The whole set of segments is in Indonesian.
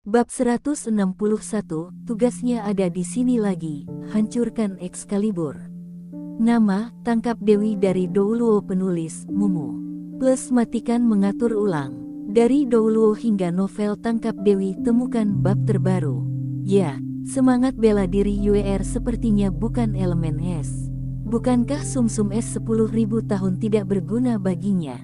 Bab 161, tugasnya ada di sini lagi, hancurkan Excalibur. Nama, tangkap Dewi dari Douluo penulis, Mumu. Plus matikan mengatur ulang. Dari Douluo hingga novel Tangkap Dewi temukan bab terbaru. Ya, semangat bela diri UER sepertinya bukan elemen es. Bukankah sumsum es 10.000 tahun tidak berguna baginya?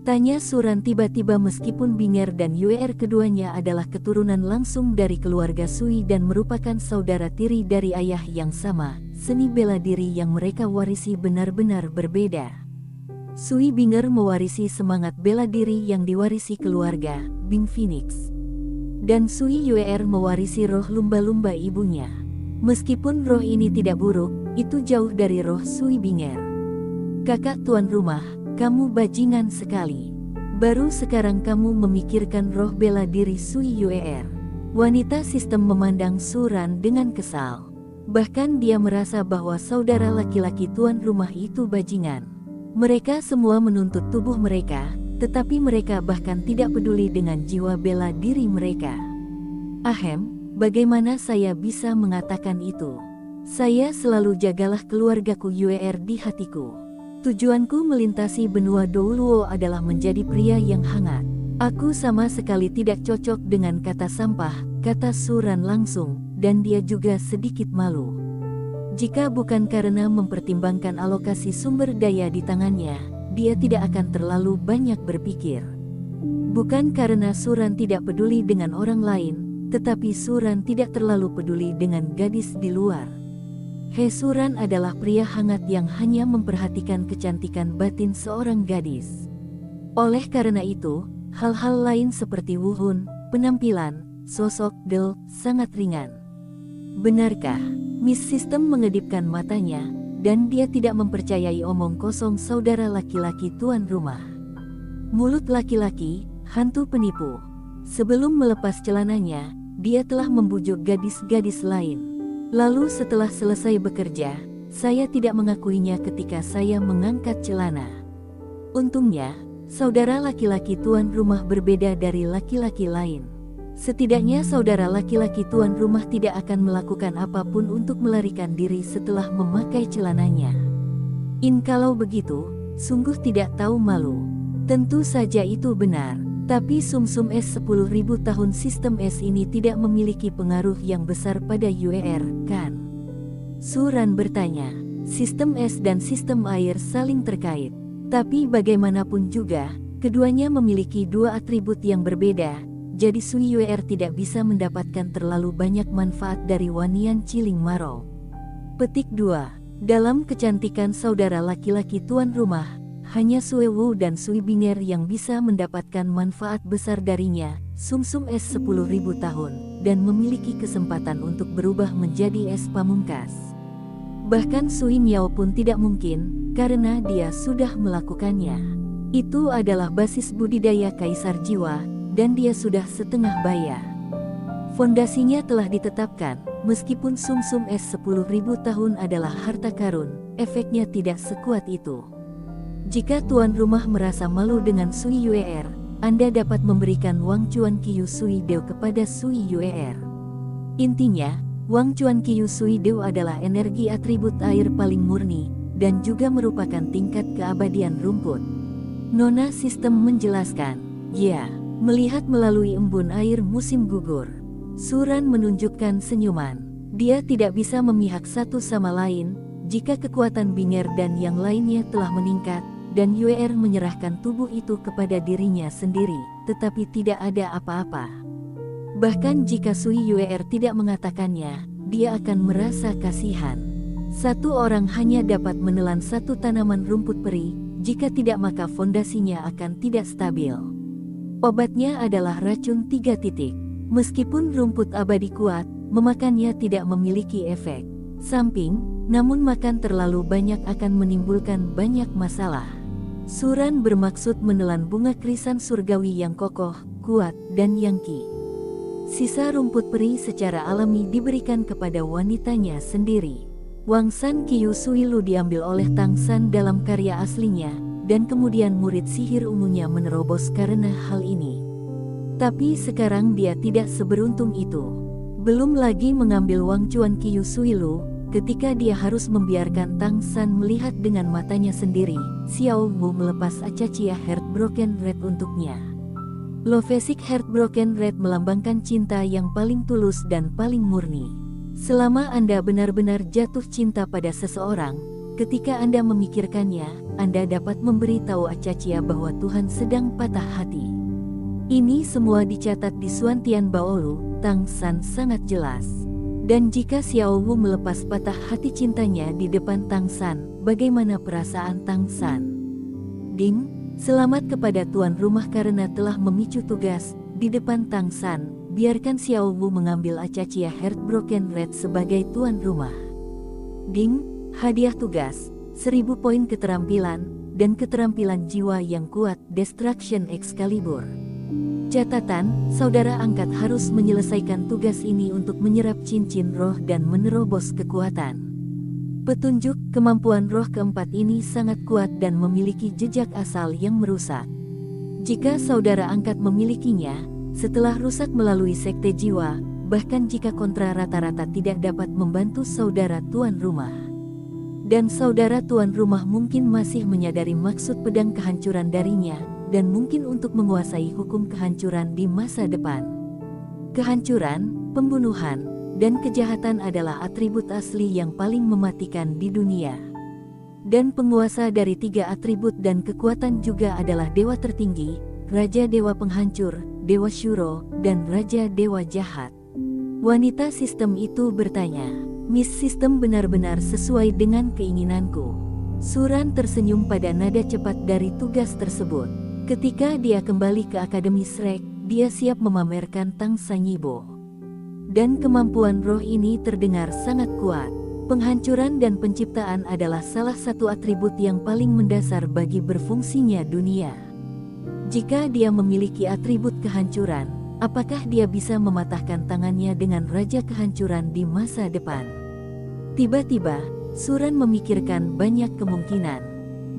Tanya Suran tiba-tiba meskipun Binger dan UER keduanya adalah keturunan langsung dari keluarga Sui dan merupakan saudara tiri dari ayah yang sama, seni bela diri yang mereka warisi benar-benar berbeda. Sui Binger mewarisi semangat bela diri yang diwarisi keluarga, Bing Phoenix. Dan Sui UER mewarisi roh lumba-lumba ibunya. Meskipun roh ini tidak buruk, itu jauh dari roh Sui Binger. Kakak tuan rumah, kamu bajingan sekali. Baru sekarang kamu memikirkan roh bela diri Sui UER. Wanita sistem memandang Suran dengan kesal. Bahkan dia merasa bahwa saudara laki-laki tuan rumah itu bajingan. Mereka semua menuntut tubuh mereka, tetapi mereka bahkan tidak peduli dengan jiwa bela diri mereka. Ahem, bagaimana saya bisa mengatakan itu? Saya selalu jagalah keluargaku UER di hatiku. Tujuanku melintasi benua Douluo adalah menjadi pria yang hangat. Aku sama sekali tidak cocok dengan kata sampah, kata Suran langsung, dan dia juga sedikit malu. Jika bukan karena mempertimbangkan alokasi sumber daya di tangannya, dia tidak akan terlalu banyak berpikir. Bukan karena Suran tidak peduli dengan orang lain, tetapi Suran tidak terlalu peduli dengan gadis di luar. He Suran adalah pria hangat yang hanya memperhatikan kecantikan batin seorang gadis. Oleh karena itu, hal-hal lain seperti wuhun, penampilan, sosok, sangat ringan. Benarkah? Miss System mengedipkan matanya, dan dia tidak mempercayai omong kosong saudara laki-laki tuan rumah. Mulut laki-laki, hantu penipu. Sebelum melepas celananya, dia telah membujuk gadis-gadis lain. Lalu setelah selesai bekerja, saya tidak mengakuinya ketika saya mengangkat celana. Untungnya, saudara laki-laki tuan rumah berbeda dari laki-laki lain. Setidaknya saudara laki-laki tuan rumah tidak akan melakukan apapun untuk melarikan diri setelah memakai celananya. Kalau begitu, sungguh tidak tahu malu. Tentu saja itu benar. Tapi sumsum es 10.000 tahun sistem es ini tidak memiliki pengaruh yang besar pada UER, kan? Suran bertanya. Sistem es dan sistem air saling terkait. Tapi bagaimanapun juga, keduanya memiliki dua atribut yang berbeda, jadi Sui UER tidak bisa mendapatkan terlalu banyak manfaat dari Wanian Ciling Maro. Petik 2. Dalam kecantikan saudara laki-laki tuan rumah, hanya Sui Wu dan Sui Binger yang bisa mendapatkan manfaat besar darinya, sumsum es 10.000 tahun, dan memiliki kesempatan untuk berubah menjadi es pamungkas. Bahkan Sui Miao pun tidak mungkin, karena dia sudah melakukannya. Itu adalah basis budidaya kaisar jiwa, dan dia sudah setengah baya. Fondasinya telah ditetapkan, meskipun sumsum es 10.000 tahun adalah harta karun, efeknya tidak sekuat itu. Jika tuan rumah merasa malu dengan Sui UER, Anda dapat memberikan Wang Chuan Qiu Sui Deu kepada Sui UER. Intinya, Wang Chuan Qiu Sui Deu adalah energi atribut air paling murni, dan juga merupakan tingkat keabadian rumput. Nona Sistem menjelaskan. Ya, melihat melalui embun air musim gugur. Suran menunjukkan senyuman. Dia tidak bisa memihak satu sama lain, jika kekuatan Binger dan yang lainnya telah meningkat, dan UER menyerahkan tubuh itu kepada dirinya sendiri, tetapi tidak ada apa-apa. Bahkan jika Sui UER tidak mengatakannya, dia akan merasa kasihan. Satu orang hanya dapat menelan satu tanaman rumput peri, jika tidak maka fondasinya akan tidak stabil. Obatnya adalah racun 3 titik. Meskipun rumput abadi kuat, memakannya tidak memiliki efek samping, namun makan terlalu banyak akan menimbulkan banyak masalah. Suran bermaksud menelan bunga krisan surgawi yang kokoh, kuat, dan yangki. Sisa rumput peri secara alami diberikan kepada wanitanya sendiri. Wang San Qiu Sui Lu diambil oleh Tang San dalam karya aslinya, dan kemudian murid sihir ungunya menerobos karena hal ini. Tetapi sekarang dia tidak seberuntung itu. Belum lagi mengambil Wang Chuan Qiu Suilu, ketika dia harus membiarkan Tang San melihat dengan matanya sendiri, Xiao Wu melepas Acacia Heartbroken Red untuknya. Lovesick Heartbroken Red melambangkan cinta yang paling tulus dan paling murni. Selama Anda benar-benar jatuh cinta pada seseorang, ketika Anda memikirkannya, Anda dapat memberitahu Acacia bahwa Tuhan sedang patah hati. Ini semua dicatat di Suantian Baolu, Tang San sangat jelas. Dan jika Xiao Wu melepas patah hati cintanya di depan Tang San, bagaimana perasaan Tang San? Ding, selamat kepada tuan rumah karena telah memicu tugas. Di depan Tang San, biarkan Xiao Wu mengambil Acacia Heartbroken Red sebagai tuan rumah. Ding, hadiah tugas, 1000 poin keterampilan, dan keterampilan jiwa yang kuat Destruction Excalibur. Catatan, saudara angkat harus menyelesaikan tugas ini untuk menyerap cincin roh dan menerobos kekuatan. Petunjuk, kemampuan roh keempat ini sangat kuat dan memiliki jejak asal yang merusak. Jika saudara angkat memilikinya, setelah rusak melalui sekte jiwa, bahkan jika kontra rata-rata tidak dapat membantu saudara tuan rumah. Dan saudara tuan rumah mungkin masih menyadari maksud pedang kehancuran darinya, dan mungkin untuk menguasai hukum kehancuran di masa depan. Kehancuran, pembunuhan, dan kejahatan adalah atribut asli yang paling mematikan di dunia. Dan penguasa dari 3 atribut dan kekuatan juga adalah dewa tertinggi, Raja Dewa Penghancur, Dewa Shuro, dan Raja Dewa Jahat. Wanita sistem itu bertanya, "Miss Sistem benar-benar sesuai dengan keinginanku." Suran tersenyum pada nada cepat dari tugas tersebut. Ketika dia kembali ke Akademi Shrek, dia siap memamerkan Tang Sanyibo. Dan kemampuan roh ini terdengar sangat kuat. Penghancuran dan penciptaan adalah salah satu atribut yang paling mendasar bagi berfungsinya dunia. Jika dia memiliki atribut kehancuran, apakah dia bisa mematahkan tangannya dengan Raja Kehancuran di masa depan? Tiba-tiba, Suran memikirkan banyak kemungkinan.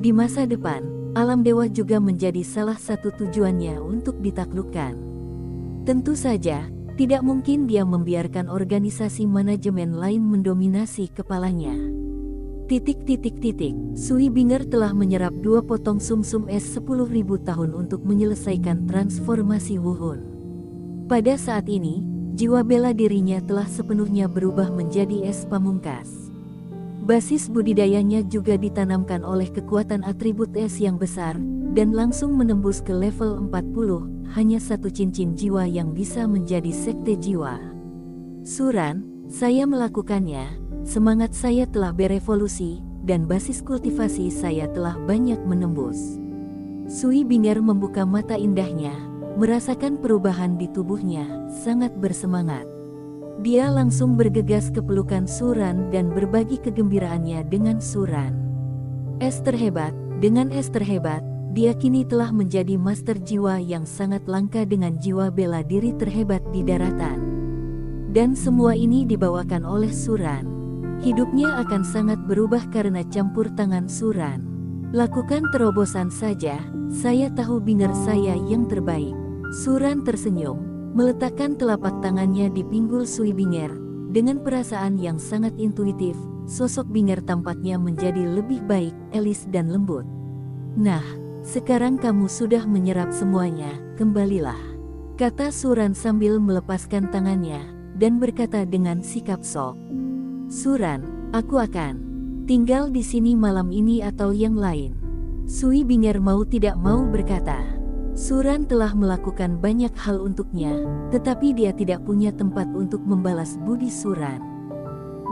Di masa depan, alam dewa juga menjadi salah satu tujuannya untuk ditaklukkan. Tentu saja, tidak mungkin dia membiarkan organisasi manajemen lain mendominasi kepalanya. Sui Binger telah menyerap 2 potong sumsum es 10.000 tahun untuk menyelesaikan transformasi Wuhun. Pada saat ini, jiwa bela dirinya telah sepenuhnya berubah menjadi es pamungkas. Basis budidayanya juga ditanamkan oleh kekuatan atribut es yang besar, dan langsung menembus ke level 40, hanya 1 cincin jiwa yang bisa menjadi sekte jiwa. Suran, saya melakukannya, semangat saya telah berevolusi, dan basis kultivasi saya telah banyak menembus. Sui Binger membuka mata indahnya, merasakan perubahan di tubuhnya, sangat bersemangat. Dia langsung bergegas ke pelukan Suran dan berbagi kegembiraannya dengan Suran. Es terhebat, dengan es terhebat, dia kini telah menjadi master jiwa yang sangat langka dengan jiwa bela diri terhebat di daratan. Dan semua ini dibawakan oleh Suran. Hidupnya akan sangat berubah karena campur tangan Suran. Lakukan terobosan saja, saya tahu Binger saya yang terbaik. Suran tersenyum, meletakkan telapak tangannya di pinggul Sui Binger. Dengan perasaan yang sangat intuitif, sosok Binger tampaknya menjadi lebih baik, elis dan lembut. Nah, sekarang kamu sudah menyerap semuanya, kembalilah, kata Suran sambil melepaskan tangannya, dan berkata dengan sikap sok. Suran, aku akan tinggal di sini malam ini atau yang lain. Sui Binger mau tidak mau berkata. Suran telah melakukan banyak hal untuknya, tetapi dia tidak punya tempat untuk membalas budi Suran.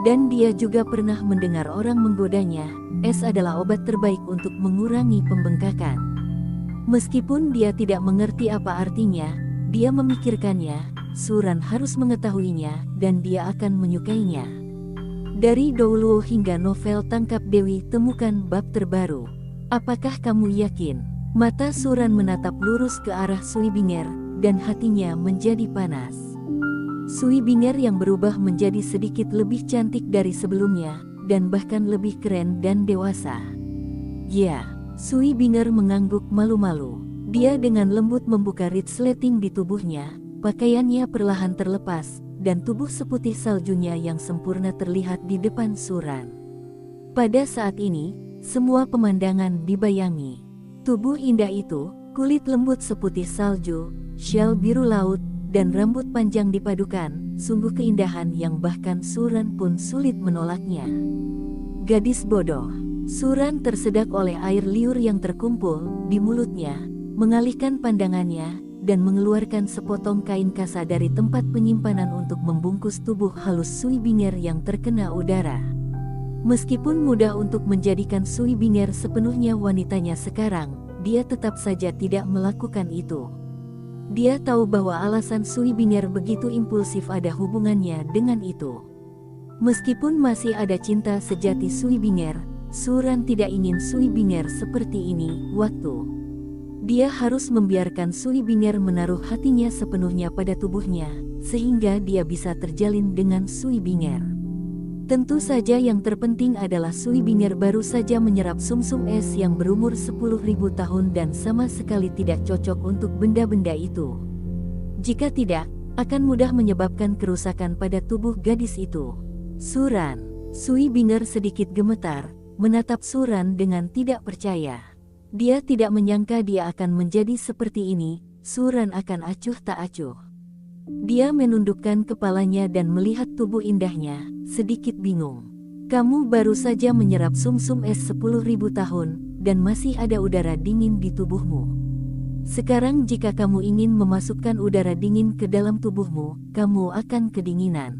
Dan dia juga pernah mendengar orang menggodanya, es adalah obat terbaik untuk mengurangi pembengkakan. Meskipun dia tidak mengerti apa artinya, dia memikirkannya, Suran harus mengetahuinya, dan dia akan menyukainya. Dari Douluo hingga novel Tangkap Dewi temukan bab terbaru. Apakah kamu yakin? Mata Suran menatap lurus ke arah Sui Binger, dan hatinya menjadi panas. Sui Binger yang berubah menjadi sedikit lebih cantik dari sebelumnya, dan bahkan lebih keren dan dewasa. Ya, Sui Binger mengangguk malu-malu. Dia dengan lembut membuka resleting di tubuhnya, pakaiannya perlahan terlepas, dan tubuh seputih saljunya yang sempurna terlihat di depan Suran. Pada saat ini, semua pemandangan dibayangi. Tubuh indah itu, kulit lembut seputih salju, syal biru laut, dan rambut panjang dipadukan, sungguh keindahan yang bahkan Suran pun sulit menolaknya. Gadis bodoh. Suran tersedak oleh air liur yang terkumpul di mulutnya, mengalihkan pandangannya, dan mengeluarkan sepotong kain kasa dari tempat penyimpanan untuk membungkus tubuh halus Sui Binger yang terkena udara. Meskipun mudah untuk menjadikan Sui Binger sepenuhnya wanitanya sekarang, dia tetap saja tidak melakukan itu. Dia tahu bahwa alasan Sui Binger begitu impulsif ada hubungannya dengan itu. Meskipun masih ada cinta sejati Sui Binger, Suran tidak ingin Sui Binger seperti ini. Dia harus membiarkan Sui Binger menaruh hatinya sepenuhnya pada tubuhnya, sehingga dia bisa terjalin dengan Sui Binger. Tentu saja yang terpenting adalah Sui Binger baru saja menyerap sumsum es yang berumur 10.000 tahun dan sama sekali tidak cocok untuk benda-benda itu. Jika tidak, akan mudah menyebabkan kerusakan pada tubuh gadis itu. Suran. Sui Binger sedikit gemetar, menatap Suran dengan tidak percaya. Dia tidak menyangka dia akan menjadi seperti ini. Suran akan acuh tak acuh. Dia menundukkan kepalanya dan melihat tubuh indahnya, sedikit bingung. Kamu baru saja menyerap sumsum es 10.000 tahun, dan masih ada udara dingin di tubuhmu. Sekarang jika kamu ingin memasukkan udara dingin ke dalam tubuhmu, kamu akan kedinginan.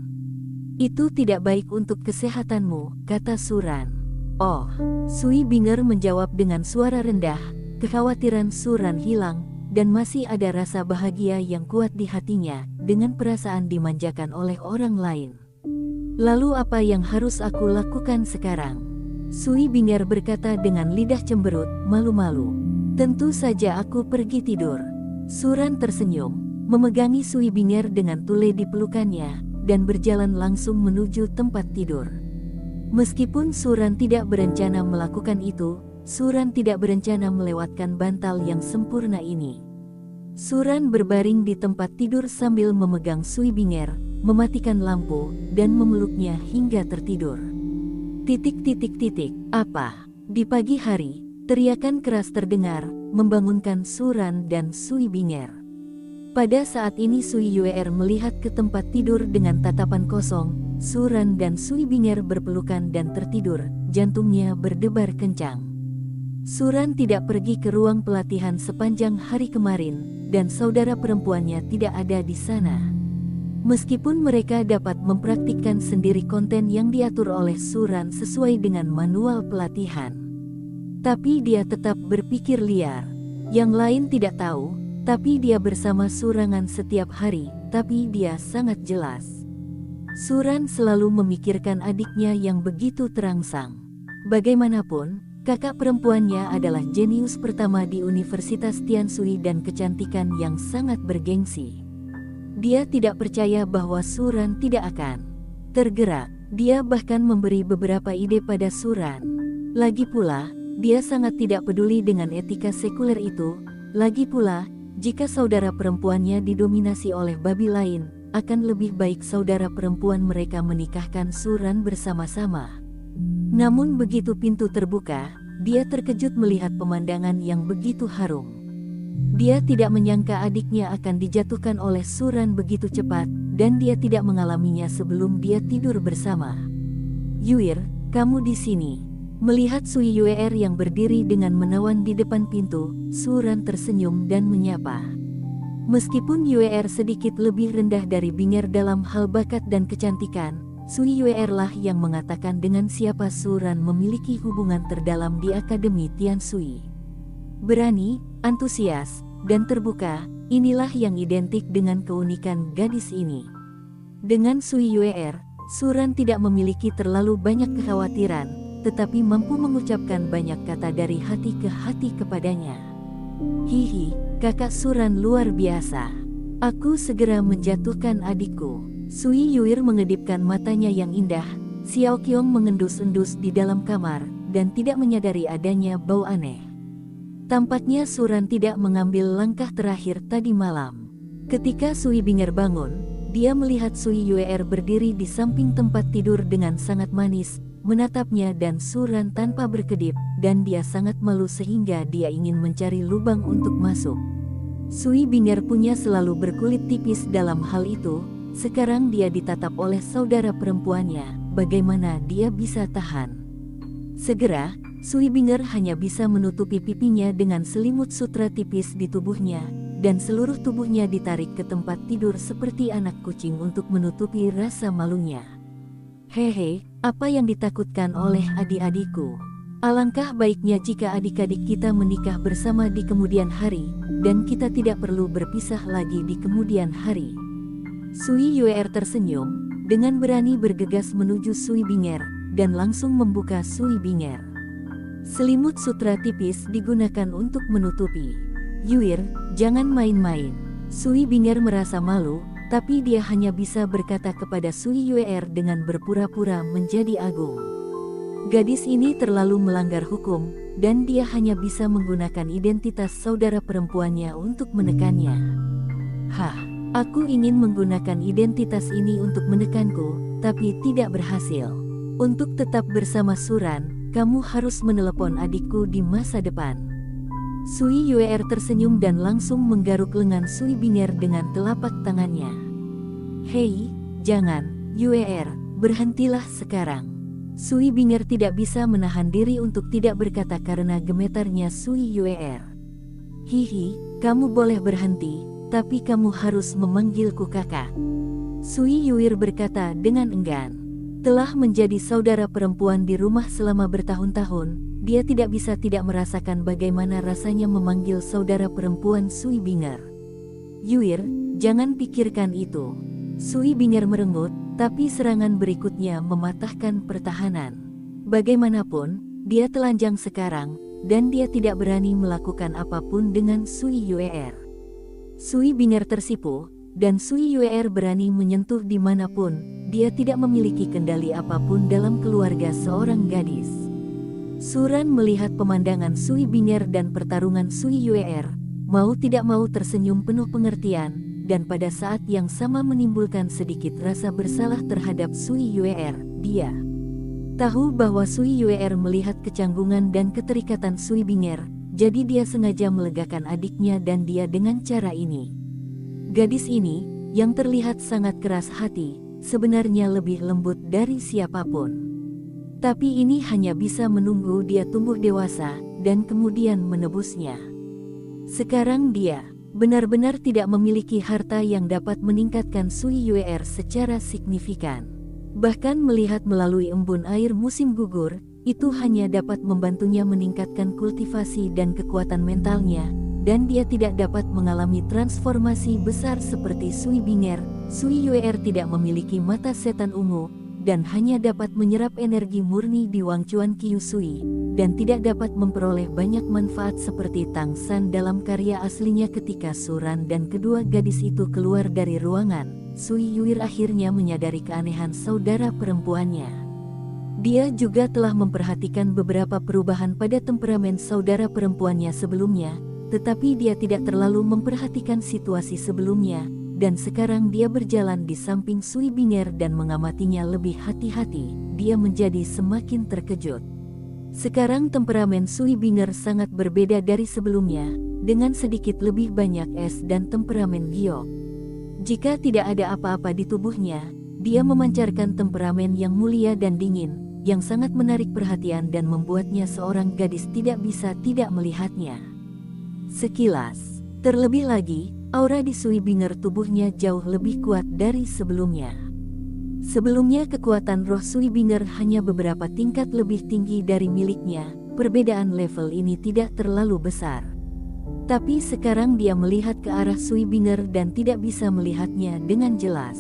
Itu tidak baik untuk kesehatanmu, kata Suran. Oh, Sui Binger menjawab dengan suara rendah. Kekhawatiran Suran hilang, dan masih ada rasa bahagia yang kuat di hatinya, dengan perasaan dimanjakan oleh orang lain. Lalu apa yang harus aku lakukan sekarang? Sui Binger berkata dengan lidah cemberut, malu-malu. Tentu saja aku pergi tidur. Suran tersenyum, memegangi Sui Binger dengan tule di pelukannya, dan berjalan langsung menuju tempat tidur. Meskipun Suran tidak berencana melakukan itu, Suran tidak berencana melewatkan bantal yang sempurna ini. Suran berbaring di tempat tidur sambil memegang Sui Binger, mematikan lampu, dan memeluknya hingga tertidur. Apa? Di pagi hari, teriakan keras terdengar, membangunkan Suran dan Sui Binger. Pada saat ini Sui Yuer melihat ke tempat tidur dengan tatapan kosong. Suran dan Sui Binger berpelukan dan tertidur, jantungnya berdebar kencang. Suran tidak pergi ke ruang pelatihan sepanjang hari kemarin, dan saudara perempuannya tidak ada di sana. Meskipun mereka dapat mempraktikkan sendiri konten yang diatur oleh Suran sesuai dengan manual pelatihan, tapi dia tetap berpikir liar. Yang lain tidak tahu, tapi dia bersama Surangan setiap hari, tapi dia sangat jelas. Suran selalu memikirkan adiknya yang begitu terangsang. Bagaimanapun, kakak perempuannya adalah jenius pertama di Universitas Tianshui dan kecantikan yang sangat bergengsi. Dia tidak percaya bahwa Suran tidak akan tergerak. Dia bahkan memberi beberapa ide pada Suran. Lagi pula, dia sangat tidak peduli dengan etika sekuler itu. Lagi pula, jika saudara perempuannya didominasi oleh babi lain, akan lebih baik saudara perempuan mereka menikahkan Suran bersama-sama. Namun begitu pintu terbuka, dia terkejut melihat pemandangan yang begitu harum. Dia tidak menyangka adiknya akan dijatuhkan oleh Suran begitu cepat, dan dia tidak mengalaminya sebelum dia tidur bersama. Yuir, kamu di sini. Melihat Sui Yuer yang berdiri dengan menawan di depan pintu, Suran tersenyum dan menyapa. Meskipun Yuer sedikit lebih rendah dari Binger dalam hal bakat dan kecantikan, Sui Yuer lah yang mengatakan dengan siapa Suran memiliki hubungan terdalam di Akademi Tianshui. Berani, antusias, dan terbuka, inilah yang identik dengan keunikan gadis ini. Dengan Sui Yuer, Suran tidak memiliki terlalu banyak kekhawatiran, tetapi mampu mengucapkan banyak kata dari hati ke hati kepadanya. Hihi, kakak Suran luar biasa. Aku segera menjatuhkan adikku. Sui Yuir mengedipkan matanya yang indah. Xiao Qiong mengendus-endus di dalam kamar, dan tidak menyadari adanya bau aneh. Tampaknya Suran tidak mengambil langkah terakhir tadi malam. Ketika Sui Binger bangun, dia melihat Sui Yuer berdiri di samping tempat tidur dengan sangat manis, menatapnya dan Suran tanpa berkedip, dan dia sangat malu sehingga dia ingin mencari lubang untuk masuk. Sui Binger punya selalu berkulit tipis dalam hal itu, sekarang dia ditatap oleh saudara perempuannya, bagaimana dia bisa tahan? Segera, Sui Binger hanya bisa menutupi pipinya dengan selimut sutra tipis di tubuhnya, dan seluruh tubuhnya ditarik ke tempat tidur seperti anak kucing untuk menutupi rasa malunya. Hehe, apa yang ditakutkan oleh adik-adikku? Alangkah baiknya jika adik-adik kita menikah bersama di kemudian hari, dan kita tidak perlu berpisah lagi di kemudian hari. Sui Yuer tersenyum, dengan berani bergegas menuju Sui Binger, dan langsung membuka Sui Binger. Selimut sutra tipis digunakan untuk menutupi. Yuir, jangan main-main. Sui Binger merasa malu, tapi dia hanya bisa berkata kepada Sui Yuer dengan berpura-pura menjadi agung. Gadis ini terlalu melanggar hukum, dan dia hanya bisa menggunakan identitas saudara perempuannya untuk menekannya. Hah, aku ingin menggunakan identitas ini untuk menekanku, tapi tidak berhasil. Untuk tetap bersama Suran, kamu harus menelepon adikku di masa depan. Sui Yuer tersenyum dan langsung menggaruk lengan Sui Binger dengan telapak tangannya. Hei, jangan, Yuer, berhentilah sekarang. Sui Binger tidak bisa menahan diri untuk tidak berkata karena gemetarnya Sui Yuer. Hihi, kamu boleh berhenti, tapi kamu harus memanggilku kakak. Sui Yuer berkata dengan enggan. Telah menjadi saudara perempuan di rumah selama bertahun-tahun, dia tidak bisa tidak merasakan bagaimana rasanya memanggil saudara perempuan Sui Binger. Yuir, jangan pikirkan itu. Sui Binger merengut, tapi serangan berikutnya mematahkan pertahanan. Bagaimanapun, dia telanjang sekarang, dan dia tidak berani melakukan apapun dengan Sui Yuer. Sui Binger tersipu, dan Sui Yuer berani menyentuh dimanapun. Dia tidak memiliki kendali apapun dalam keluarga seorang gadis. Suran melihat pemandangan Sui Binger dan pertarungan Sui Yuer, mau tidak mau tersenyum penuh pengertian, dan pada saat yang sama menimbulkan sedikit rasa bersalah terhadap Sui Yuer. Dia tahu bahwa Sui Yuer melihat kecanggungan dan keterikatan Sui Binger, jadi dia sengaja melegakan adiknya dan dia dengan cara ini. Gadis ini, yang terlihat sangat keras hati, sebenarnya lebih lembut dari siapapun. Tapi ini hanya bisa menunggu dia tumbuh dewasa, dan kemudian menebusnya. Sekarang dia benar-benar tidak memiliki harta yang dapat meningkatkan Sui Yuer secara signifikan. Bahkan melihat melalui embun air musim gugur, itu hanya dapat membantunya meningkatkan kultivasi dan kekuatan mentalnya, dan dia tidak dapat mengalami transformasi besar seperti Sui Binger. Sui Yuer tidak memiliki mata setan ungu, dan hanya dapat menyerap energi murni di Wang Chuan Qiu Sui, dan tidak dapat memperoleh banyak manfaat seperti Tang San dalam karya aslinya. Ketika Suran dan kedua gadis itu keluar dari ruangan, Sui Yuer akhirnya menyadari keanehan saudara perempuannya. Dia juga telah memperhatikan beberapa perubahan pada temperamen saudara perempuannya sebelumnya, tetapi dia tidak terlalu memperhatikan situasi sebelumnya, dan sekarang dia berjalan di samping Sui Binger dan mengamatinya lebih hati-hati. Dia menjadi semakin terkejut. Sekarang temperamen Sui Binger sangat berbeda dari sebelumnya, dengan sedikit lebih banyak es dan temperamen giok. Jika tidak ada apa-apa di tubuhnya, dia memancarkan temperamen yang mulia dan dingin, yang sangat menarik perhatian dan membuatnya seorang gadis tidak bisa tidak melihatnya. Sekilas, terlebih lagi, aura di Sui Binger tubuhnya jauh lebih kuat dari sebelumnya. Sebelumnya kekuatan roh Sui Binger hanya beberapa tingkat lebih tinggi dari miliknya, perbedaan level ini tidak terlalu besar. Tapi sekarang dia melihat ke arah Sui Binger dan tidak bisa melihatnya dengan jelas.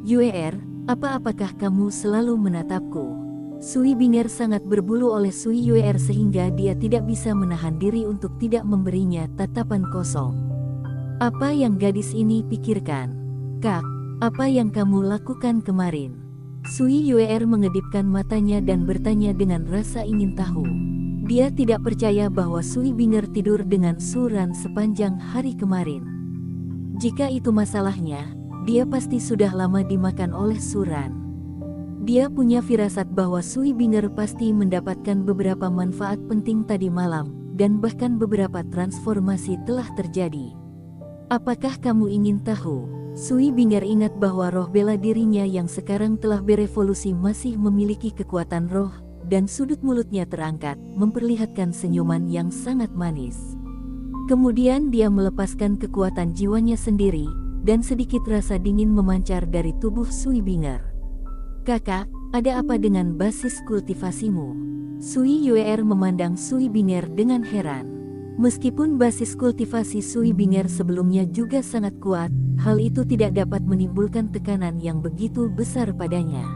Yuer, apakah kamu selalu menatapku? Sui Binger sangat berbulu oleh Sui Yuer sehingga dia tidak bisa menahan diri untuk tidak memberinya tatapan kosong. Apa yang gadis ini pikirkan? Kak, apa yang kamu lakukan kemarin? Sui Yuer mengedipkan matanya dan bertanya dengan rasa ingin tahu. Dia tidak percaya bahwa Sui Binger tidur dengan Suran sepanjang hari kemarin. Jika itu masalahnya, dia pasti sudah lama dimakan oleh Suran. Dia punya firasat bahwa Sui Binger pasti mendapatkan beberapa manfaat penting tadi malam, dan bahkan beberapa transformasi telah terjadi. Apakah kamu ingin tahu? Sui Binger ingat bahwa roh bela dirinya yang sekarang telah berevolusi masih memiliki kekuatan roh, dan sudut mulutnya terangkat, memperlihatkan senyuman yang sangat manis. Kemudian dia melepaskan kekuatan jiwanya sendiri, dan sedikit rasa dingin memancar dari tubuh Sui Binger. Kakak, ada apa dengan basis kultivasimu? Sui Yuer memandang Sui Binger dengan heran. Meskipun basis kultivasi Sui Binger sebelumnya juga sangat kuat, hal itu tidak dapat menimbulkan tekanan yang begitu besar padanya.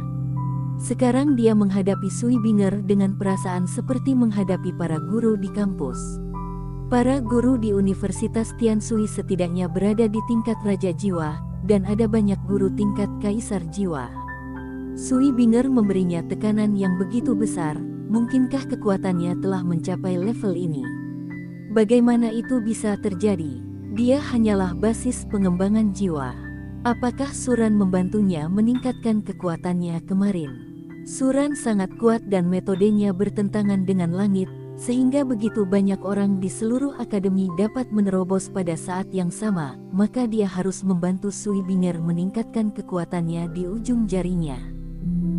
Sekarang dia menghadapi Sui Binger dengan perasaan seperti menghadapi para guru di kampus. Para guru di Universitas Tiansui setidaknya berada di tingkat Raja Jiwa, dan ada banyak guru tingkat Kaisar Jiwa. Sui Binger memberinya tekanan yang begitu besar, mungkinkah kekuatannya telah mencapai level ini? Bagaimana itu bisa terjadi? Dia hanyalah basis pengembangan jiwa. Apakah Suran membantunya meningkatkan kekuatannya kemarin? Suran sangat kuat dan metodenya bertentangan dengan langit, sehingga begitu banyak orang di seluruh akademi dapat menerobos pada saat yang sama, maka dia harus membantu Sui Binger meningkatkan kekuatannya di ujung jarinya.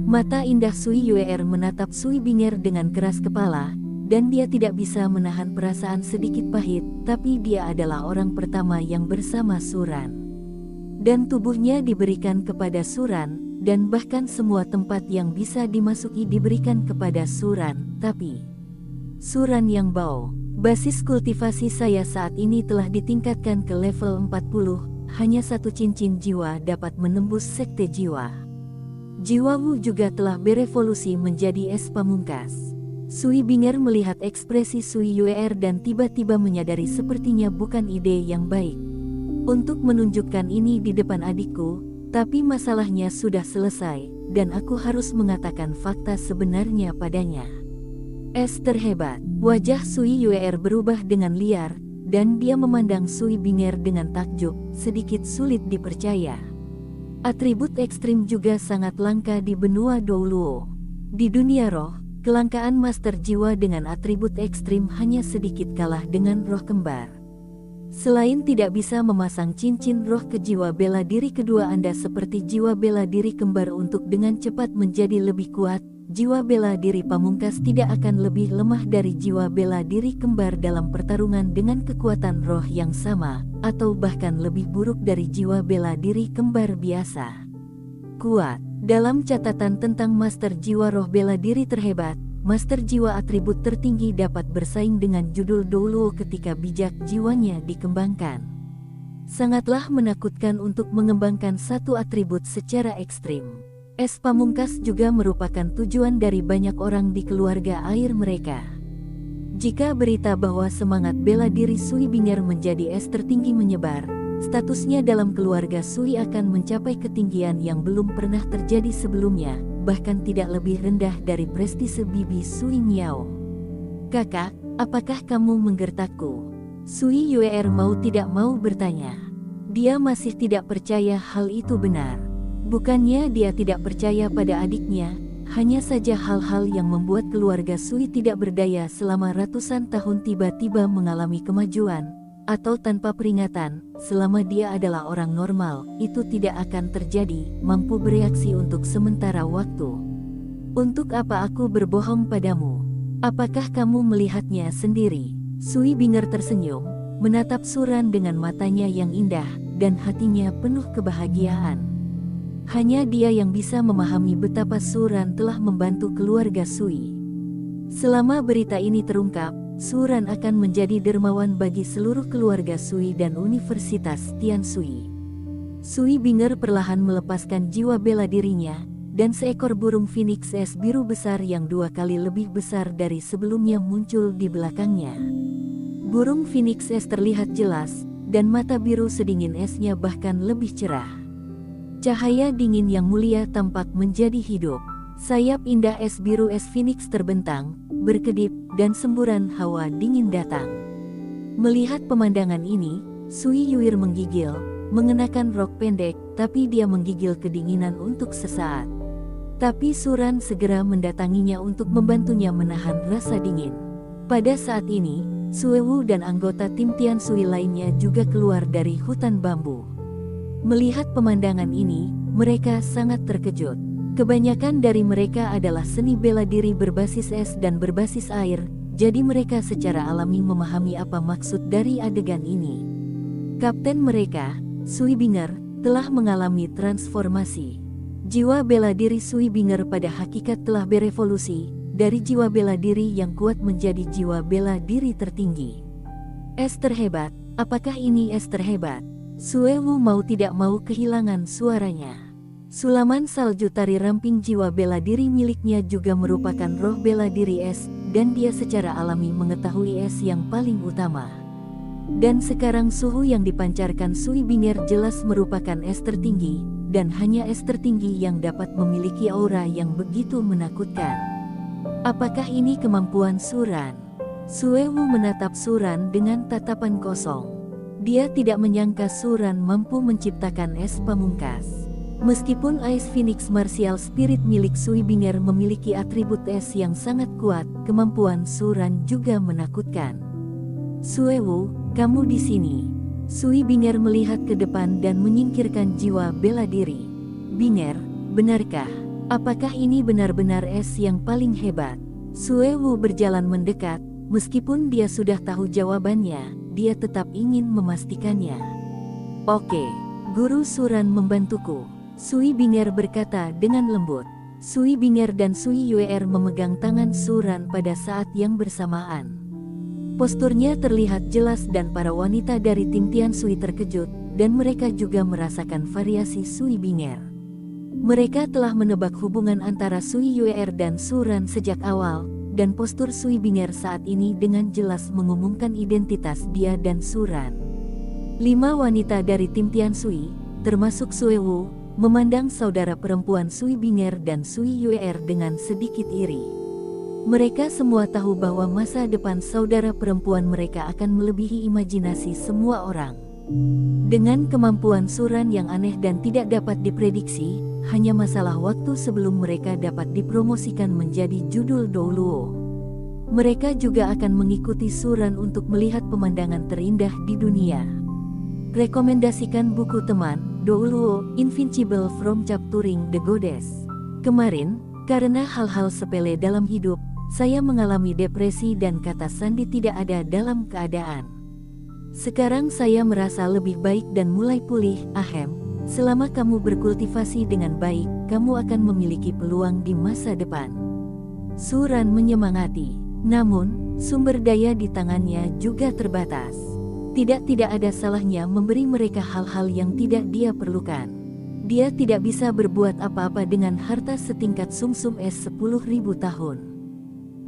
Mata indah Sui Yuer menatap Sui Binger dengan keras kepala, dan dia tidak bisa menahan perasaan sedikit pahit, tapi dia adalah orang pertama yang bersama Suran. Dan tubuhnya diberikan kepada Suran, dan bahkan semua tempat yang bisa dimasuki diberikan kepada Suran, tapi Suran yang bau. Basis kultivasi saya saat ini telah ditingkatkan ke level 40, hanya satu cincin jiwa dapat menembus sekte jiwa. Jiwamu juga telah berevolusi menjadi es pamungkas. Sui Binger melihat ekspresi Sui Yuer dan tiba-tiba menyadari sepertinya bukan ide yang baik untuk menunjukkan ini di depan adikku, tapi masalahnya sudah selesai, dan aku harus mengatakan fakta sebenarnya padanya. Es terhebat. Wajah Sui Yuer berubah dengan liar, dan dia memandang Sui Binger dengan takjub, sedikit sulit dipercaya. Atribut ekstrim juga sangat langka di benua Douluo. Di dunia roh, kelangkaan master jiwa dengan atribut ekstrim hanya sedikit kalah dengan roh kembar. Selain tidak bisa memasang cincin roh ke jiwa bela diri kedua Anda seperti jiwa bela diri kembar untuk dengan cepat menjadi lebih kuat, jiwa bela diri pamungkas tidak akan lebih lemah dari jiwa bela diri kembar dalam pertarungan dengan kekuatan roh yang sama, atau bahkan lebih buruk dari jiwa bela diri kembar biasa. Kuat. Dalam catatan tentang master jiwa roh bela diri terhebat, master jiwa atribut tertinggi dapat bersaing dengan judul Douluo ketika bijak jiwanya dikembangkan. Sangatlah menakutkan untuk mengembangkan satu atribut secara ekstrim. Es pamungkas juga merupakan tujuan dari banyak orang di keluarga air mereka. Jika berita bahwa semangat bela diri Sui Binger menjadi es tertinggi menyebar, statusnya dalam keluarga Sui akan mencapai ketinggian yang belum pernah terjadi sebelumnya, bahkan tidak lebih rendah dari prestise Bibi Sui Miao. Kakak, apakah kamu menggertakku? Sui Yuer mau tidak mau bertanya. Dia masih tidak percaya hal itu benar. Bukannya dia tidak percaya pada adiknya, hanya saja hal-hal yang membuat keluarga Sui tidak berdaya selama ratusan tahun tiba-tiba mengalami kemajuan, atau tanpa peringatan, selama dia adalah orang normal, itu tidak akan terjadi, mampu bereaksi untuk sementara waktu. Untuk apa aku berbohong padamu? Apakah kamu melihatnya sendiri? Sui Binger tersenyum, menatap Suran dengan matanya yang indah, dan hatinya penuh kebahagiaan. Hanya dia yang bisa memahami betapa Suran telah membantu keluarga Sui. Selama berita ini terungkap, Suran akan menjadi dermawan bagi seluruh keluarga Sui dan Universitas Tiansui. Sui Binger perlahan melepaskan jiwa bela dirinya, dan seekor burung phoenix es biru besar yang 2 kali lebih besar dari sebelumnya muncul di belakangnya. Burung phoenix es terlihat jelas, dan mata biru sedingin esnya bahkan lebih cerah. Cahaya dingin yang mulia tampak menjadi hidup. Sayap indah es biru es Phoenix terbentang, berkedip, dan semburan hawa dingin datang. Melihat pemandangan ini, Sui Yuir menggigil, mengenakan rok pendek, tapi dia menggigil kedinginan untuk sesaat. Tapi Suran segera mendatanginya untuk membantunya menahan rasa dingin. Pada saat ini, Suewu dan anggota tim Tian Sui lainnya juga keluar dari hutan bambu. Melihat pemandangan ini, mereka sangat terkejut. Kebanyakan dari mereka adalah seni bela diri berbasis es dan berbasis air, jadi mereka secara alami memahami apa maksud dari adegan ini. Kapten mereka, Sui Binger, telah mengalami transformasi. Jiwa bela diri Sui Binger pada hakikat telah berevolusi, dari jiwa bela diri yang kuat menjadi jiwa bela diri tertinggi. Es terhebat, apakah ini es terhebat? Suewu mau tidak mau kehilangan suaranya. Sulaman salju tari ramping jiwa bela diri miliknya juga merupakan roh bela diri es, dan dia secara alami mengetahui es yang paling utama. Dan sekarang suhu yang dipancarkan Sui Binger jelas merupakan es tertinggi, dan hanya es tertinggi yang dapat memiliki aura yang begitu menakutkan. Apakah ini kemampuan Suran? Suewu menatap Suran dengan tatapan kosong. Dia tidak menyangka Suran mampu menciptakan es pamungkas. Meskipun Ice Phoenix Martial Spirit milik Sui Binger memiliki atribut es yang sangat kuat, kemampuan Suran juga menakutkan. Suewu, kamu di sini. Sui Binger melihat ke depan dan menyingkirkan jiwa bela diri. Binger, benarkah? Apakah ini benar-benar es yang paling hebat? Suewu berjalan mendekat, meskipun dia sudah tahu jawabannya, dia tetap ingin memastikannya. Oke, Guru Suran membantuku. Sui Binger berkata dengan lembut. Sui Binger dan Sui Yuer memegang tangan Suran pada saat yang bersamaan. Posturnya terlihat jelas dan para wanita dari tim Tian Sui terkejut, dan mereka juga merasakan variasi Sui Binger. Mereka telah menebak hubungan antara Sui Yuer dan Suran sejak awal, dan postur Sui Binger saat ini dengan jelas mengumumkan identitas dia dan Suran. 5 wanita dari tim Tian Sui, termasuk Suewu, memandang saudara perempuan Sui Binger dan Sui Yuer dengan sedikit iri. Mereka semua tahu bahwa masa depan saudara perempuan mereka akan melebihi imajinasi semua orang. Dengan kemampuan Suran yang aneh dan tidak dapat diprediksi, hanya masalah waktu sebelum mereka dapat dipromosikan menjadi judul Douluo. Mereka juga akan mengikuti Suran untuk melihat pemandangan terindah di dunia. Rekomendasikan buku teman, Douluo, Invincible from Capturing the Goddess. Kemarin, karena hal-hal sepele dalam hidup, saya mengalami depresi dan kata sandi tidak ada dalam keadaan. Sekarang saya merasa lebih baik dan mulai pulih. Ahem, selama kamu berkultivasi dengan baik, kamu akan memiliki peluang di masa depan. Suran menyemangati. Namun, sumber daya di tangannya juga terbatas. Tidak ada salahnya memberi mereka hal-hal yang tidak dia perlukan. Dia tidak bisa berbuat apa-apa dengan harta setingkat sumsum es 10.000 tahun.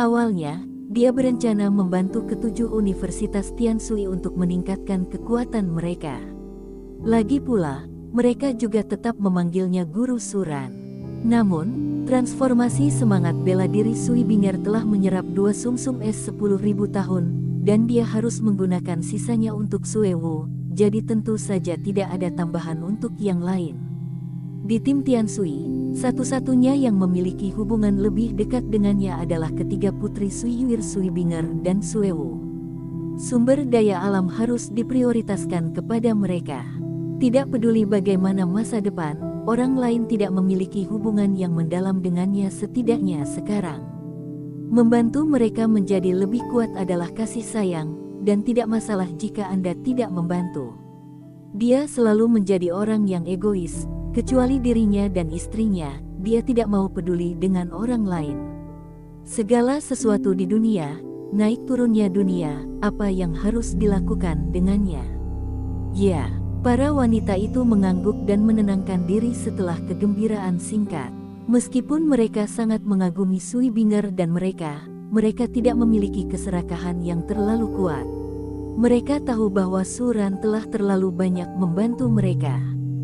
Awalnya, dia berencana membantu ketujuh universitas Tian Sui untuk meningkatkan kekuatan mereka. Lagi pula, mereka juga tetap memanggilnya Guru Suran. Namun, transformasi semangat bela diri Sui Binger telah menyerap 2 sumsum es 10.000 tahun, dan dia harus menggunakan sisanya untuk Suewu, jadi tentu saja tidak ada tambahan untuk yang lain. Di tim Tian Sui, satu-satunya yang memiliki hubungan lebih dekat dengannya adalah ketiga putri Sui Yuir, Sui Binger, dan Suewu. Sumber daya alam harus diprioritaskan kepada mereka. Tidak peduli bagaimana masa depan, orang lain tidak memiliki hubungan yang mendalam dengannya setidaknya sekarang. Membantu mereka menjadi lebih kuat adalah kasih sayang, dan tidak masalah jika Anda tidak membantu. Dia selalu menjadi orang yang egois, kecuali dirinya dan istrinya, dia tidak mau peduli dengan orang lain. Segala sesuatu di dunia, naik turunnya dunia, apa yang harus dilakukan dengannya? Ya, para wanita itu mengangguk dan menenangkan diri setelah kegembiraan singkat. Meskipun mereka sangat mengagumi Sui Binger dan mereka tidak memiliki keserakahan yang terlalu kuat. Mereka tahu bahwa Suran telah terlalu banyak membantu mereka.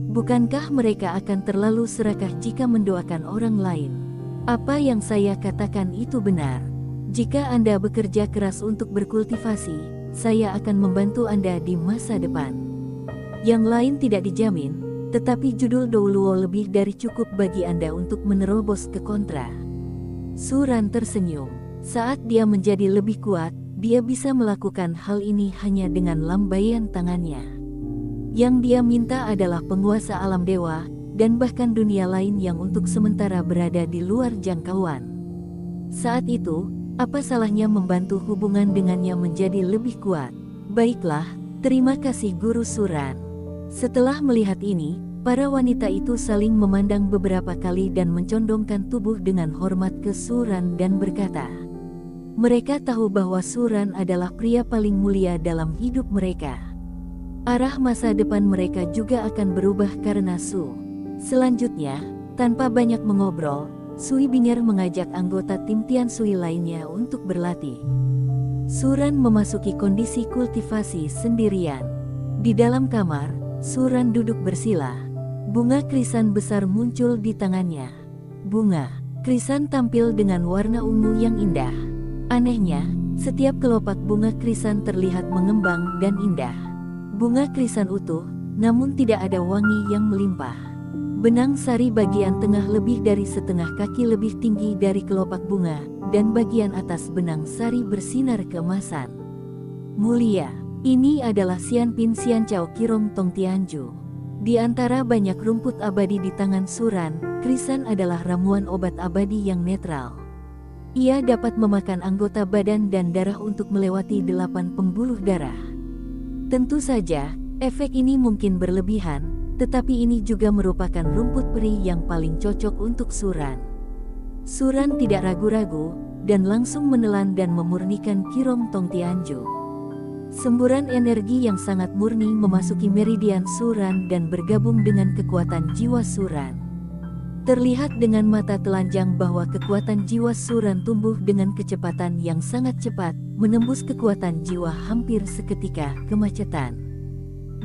Bukankah mereka akan terlalu serakah jika mendoakan orang lain? Apa yang saya katakan itu benar. Jika Anda bekerja keras untuk berkultivasi, saya akan membantu Anda di masa depan. Yang lain tidak dijamin, tetapi judul Douluo lebih dari cukup bagi Anda untuk menerobos ke kontra. Suran tersenyum. Saat dia menjadi lebih kuat, dia bisa melakukan hal ini hanya dengan lambaian tangannya. Yang dia minta adalah penguasa alam dewa, dan bahkan dunia lain yang untuk sementara berada di luar jangkauan. Saat itu, apa salahnya membantu hubungan dengannya menjadi lebih kuat? Baiklah, terima kasih Guru Suran. Setelah melihat ini, para wanita itu saling memandang beberapa kali dan mencondongkan tubuh dengan hormat ke Suran dan berkata, mereka tahu bahwa Suran adalah pria paling mulia dalam hidup mereka. Arah masa depan mereka juga akan berubah karena Su. Selanjutnya, tanpa banyak mengobrol, Sui Binger mengajak anggota tim Tian Sui lainnya untuk berlatih. Suran memasuki kondisi kultivasi sendirian. Di dalam kamar, Suran duduk bersila. Bunga krisan besar muncul di tangannya. Bunga krisan tampil dengan warna ungu yang indah. Anehnya, setiap kelopak bunga krisan terlihat mengembang dan indah. Bunga krisan utuh, namun tidak ada wangi yang melimpah. Benang sari bagian tengah lebih dari setengah kaki lebih tinggi dari kelopak bunga, dan bagian atas benang sari bersinar keemasan. Mulia, ini adalah Xianpin Xiancao Kirong Tong Tianju. Di antara banyak rumput abadi di tangan Suran, krisan adalah ramuan obat abadi yang netral. Ia dapat memakan anggota badan dan darah untuk melewati 8 pembuluh darah. Tentu saja, efek ini mungkin berlebihan, tetapi ini juga merupakan rumput peri yang paling cocok untuk Suran. Suran tidak ragu-ragu, dan langsung menelan dan memurnikan Kirong Tong Tianju. Semburan energi yang sangat murni memasuki meridian Suran dan bergabung dengan kekuatan jiwa Suran. Terlihat dengan mata telanjang bahwa kekuatan jiwa Suran tumbuh dengan kecepatan yang sangat cepat, menembus kekuatan jiwa hampir seketika kemacetan.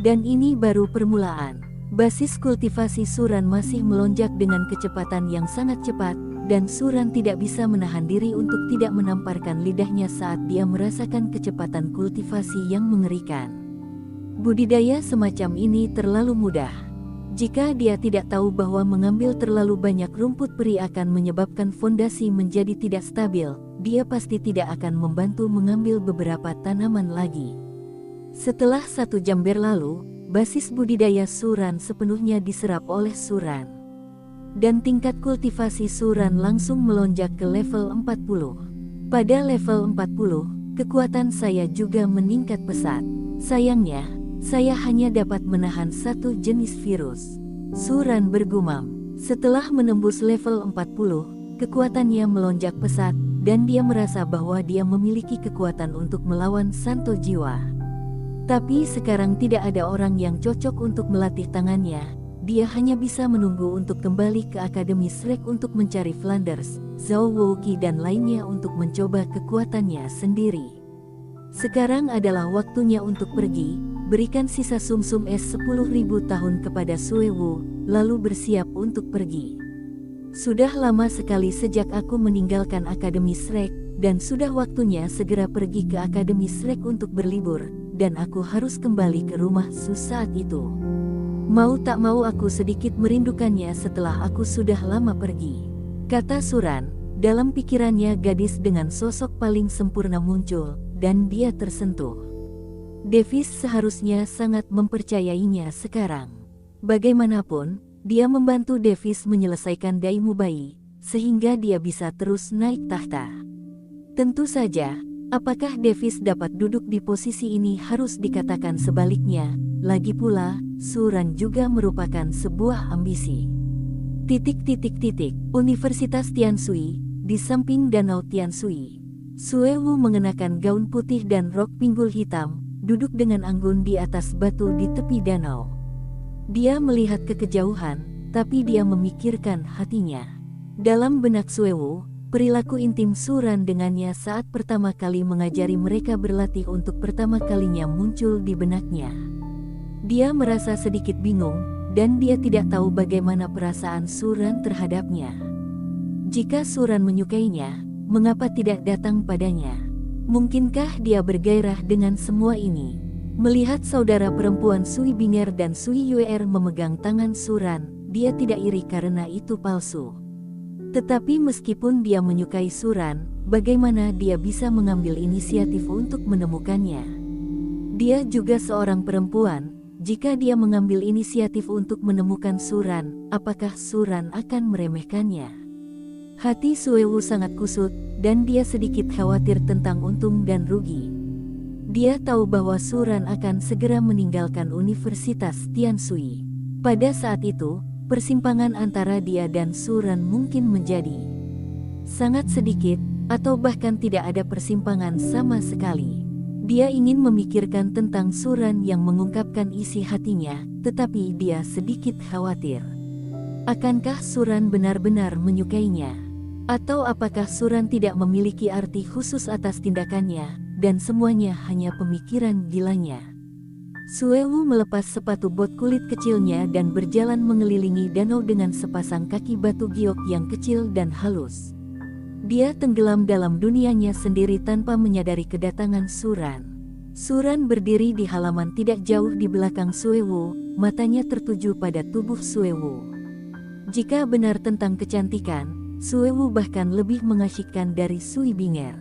Dan ini baru permulaan. Basis kultivasi Suran masih melonjak dengan kecepatan yang sangat cepat, dan Suran tidak bisa menahan diri untuk tidak menamparkan lidahnya saat dia merasakan kecepatan kultivasi yang mengerikan. Budidaya semacam ini terlalu mudah. Jika dia tidak tahu bahwa mengambil terlalu banyak rumput peri akan menyebabkan fondasi menjadi tidak stabil, dia pasti tidak akan membantu mengambil beberapa tanaman lagi. Setelah 1 jam berlalu, basis budidaya Suran sepenuhnya diserap oleh Suran. Dan tingkat kultivasi Suran langsung melonjak ke level 40. Pada level 40, kekuatan saya juga meningkat pesat. Sayangnya, saya hanya dapat menahan 1 jenis virus. Suran bergumam. Setelah menembus level 40, kekuatannya melonjak pesat, dan dia merasa bahwa dia memiliki kekuatan untuk melawan Santo Jiwa. Tapi sekarang tidak ada orang yang cocok untuk melatih tangannya. Dia hanya bisa menunggu untuk kembali ke Akademi Shrek untuk mencari Flanders, Zhao Wouqi dan lainnya untuk mencoba kekuatannya sendiri. Sekarang adalah waktunya untuk pergi. Berikan sisa sumsum es 10.000 tahun kepada Suewu, lalu bersiap untuk pergi. Sudah lama sekali sejak aku meninggalkan Akademi Shrek, dan sudah waktunya segera pergi ke Akademi Shrek untuk berlibur, dan aku harus kembali ke rumah Su saat itu. Mau tak mau aku sedikit merindukannya setelah aku sudah lama pergi. Kata Suran, dalam pikirannya gadis dengan sosok paling sempurna muncul, dan dia tersentuh. Davis seharusnya sangat mempercayainya sekarang. Bagaimanapun, dia membantu Davis menyelesaikan Daimu Bai, sehingga dia bisa terus naik tahta. Tentu saja, apakah Davis dapat duduk di posisi ini harus dikatakan sebaliknya, lagi pula, Suran juga merupakan sebuah ambisi. Universitas Tianshui, di samping Danau Tianshui. Suewu mengenakan gaun putih dan rok pinggul hitam, duduk dengan anggun di atas batu di tepi danau. Dia melihat ke kejauhan, tapi dia memikirkan hatinya. Dalam benak Suewu, perilaku intim Suran dengannya saat pertama kali mengajari mereka berlatih untuk pertama kalinya muncul di benaknya. Dia merasa sedikit bingung, dan dia tidak tahu bagaimana perasaan Suran terhadapnya. Jika Suran menyukainya, mengapa tidak datang padanya? Mungkinkah dia bergairah dengan semua ini? Melihat saudara perempuan Sui Binger dan Sui Yuer memegang tangan Suran, dia tidak iri karena itu palsu. Tetapi meskipun dia menyukai Suran, bagaimana dia bisa mengambil inisiatif untuk menemukannya? Dia juga seorang perempuan. Jika dia mengambil inisiatif untuk menemukan Suran, apakah Suran akan meremehkannya? Hati Suewu sangat kusut, dan dia sedikit khawatir tentang untung dan rugi. Dia tahu bahwa Suran akan segera meninggalkan Universitas Tianshui. Pada saat itu, persimpangan antara dia dan Suran mungkin menjadi sangat sedikit, atau bahkan tidak ada persimpangan sama sekali. Dia ingin memikirkan tentang Suran yang mengungkapkan isi hatinya, tetapi dia sedikit khawatir. Akankah Suran benar-benar menyukainya? Atau apakah Suran tidak memiliki arti khusus atas tindakannya, dan semuanya hanya pemikiran gilanya? Suewu melepas sepatu bot kulit kecilnya dan berjalan mengelilingi danau dengan sepasang kaki batu giok yang kecil dan halus. Dia tenggelam dalam dunianya sendiri tanpa menyadari kedatangan Suran. Suran berdiri di halaman tidak jauh di belakang Suewu, matanya tertuju pada tubuh Suewu. Jika benar tentang kecantikan, Suewu bahkan lebih mengasyikkan dari Sui Binger.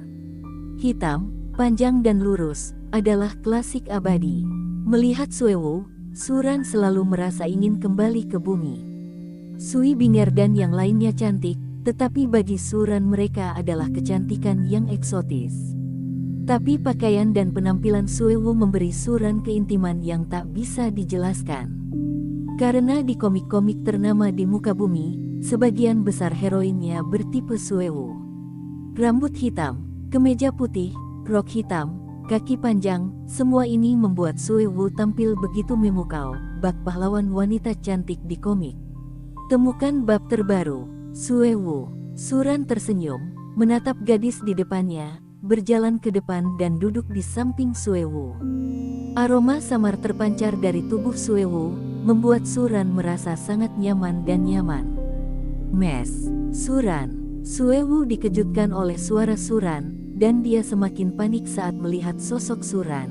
Hitam, panjang dan lurus, adalah klasik abadi. Melihat Suewu, Suran selalu merasa ingin kembali ke bumi. Sui Binger dan yang lainnya cantik, tetapi bagi Suran mereka adalah kecantikan yang eksotis. Tapi pakaian dan penampilan Suewu memberi Suran keintiman yang tak bisa dijelaskan. Karena di komik-komik ternama di muka bumi, sebagian besar heroinnya bertipe Suewu. Rambut hitam, kemeja putih, rok hitam, kaki panjang, semua ini membuat Suewu tampil begitu memukau, bak pahlawan wanita cantik di komik. Temukan bab terbaru, Suewu. Suran tersenyum, menatap gadis di depannya, berjalan ke depan dan duduk di samping Suewu. Aroma samar terpancar dari tubuh Suewu, membuat Suran merasa sangat nyaman dan nyaman. Mes, Suran. Suewu dikejutkan oleh suara Suran, dan dia semakin panik saat melihat sosok Suran.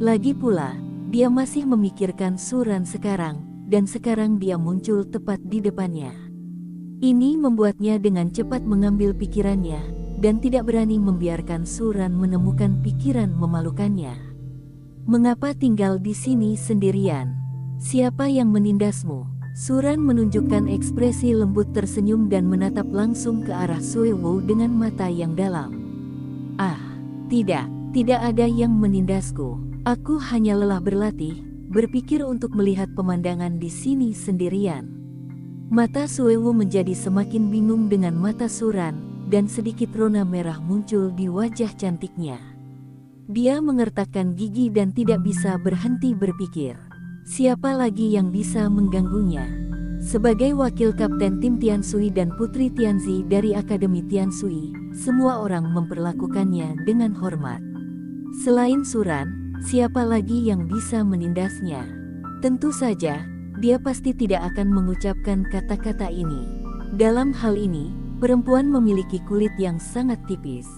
Lagi pula, dia masih memikirkan Suran sekarang, dan sekarang dia muncul tepat di depannya. Ini membuatnya dengan cepat mengambil pikirannya, dan tidak berani membiarkan Suran menemukan pikiran memalukannya. Mengapa tinggal di sini sendirian? Siapa yang menindasmu? Suran menunjukkan ekspresi lembut tersenyum dan menatap langsung ke arah Suewu dengan mata yang dalam. Ah, tidak ada yang menindasku. Aku hanya lelah berlatih, berpikir untuk melihat pemandangan di sini sendirian. Mata Suewu menjadi semakin bingung dengan mata Suran, dan sedikit rona merah muncul di wajah cantiknya. Dia mengertakkan gigi dan tidak bisa berhenti berpikir. Siapa lagi yang bisa mengganggunya? Sebagai wakil kapten tim Tianshui dan Putri Tianzi dari Akademi Tianshui, semua orang memperlakukannya dengan hormat. Selain Suran, siapa lagi yang bisa menindasnya? Tentu saja, dia pasti tidak akan mengucapkan kata-kata ini. Dalam hal ini, perempuan memiliki kulit yang sangat tipis.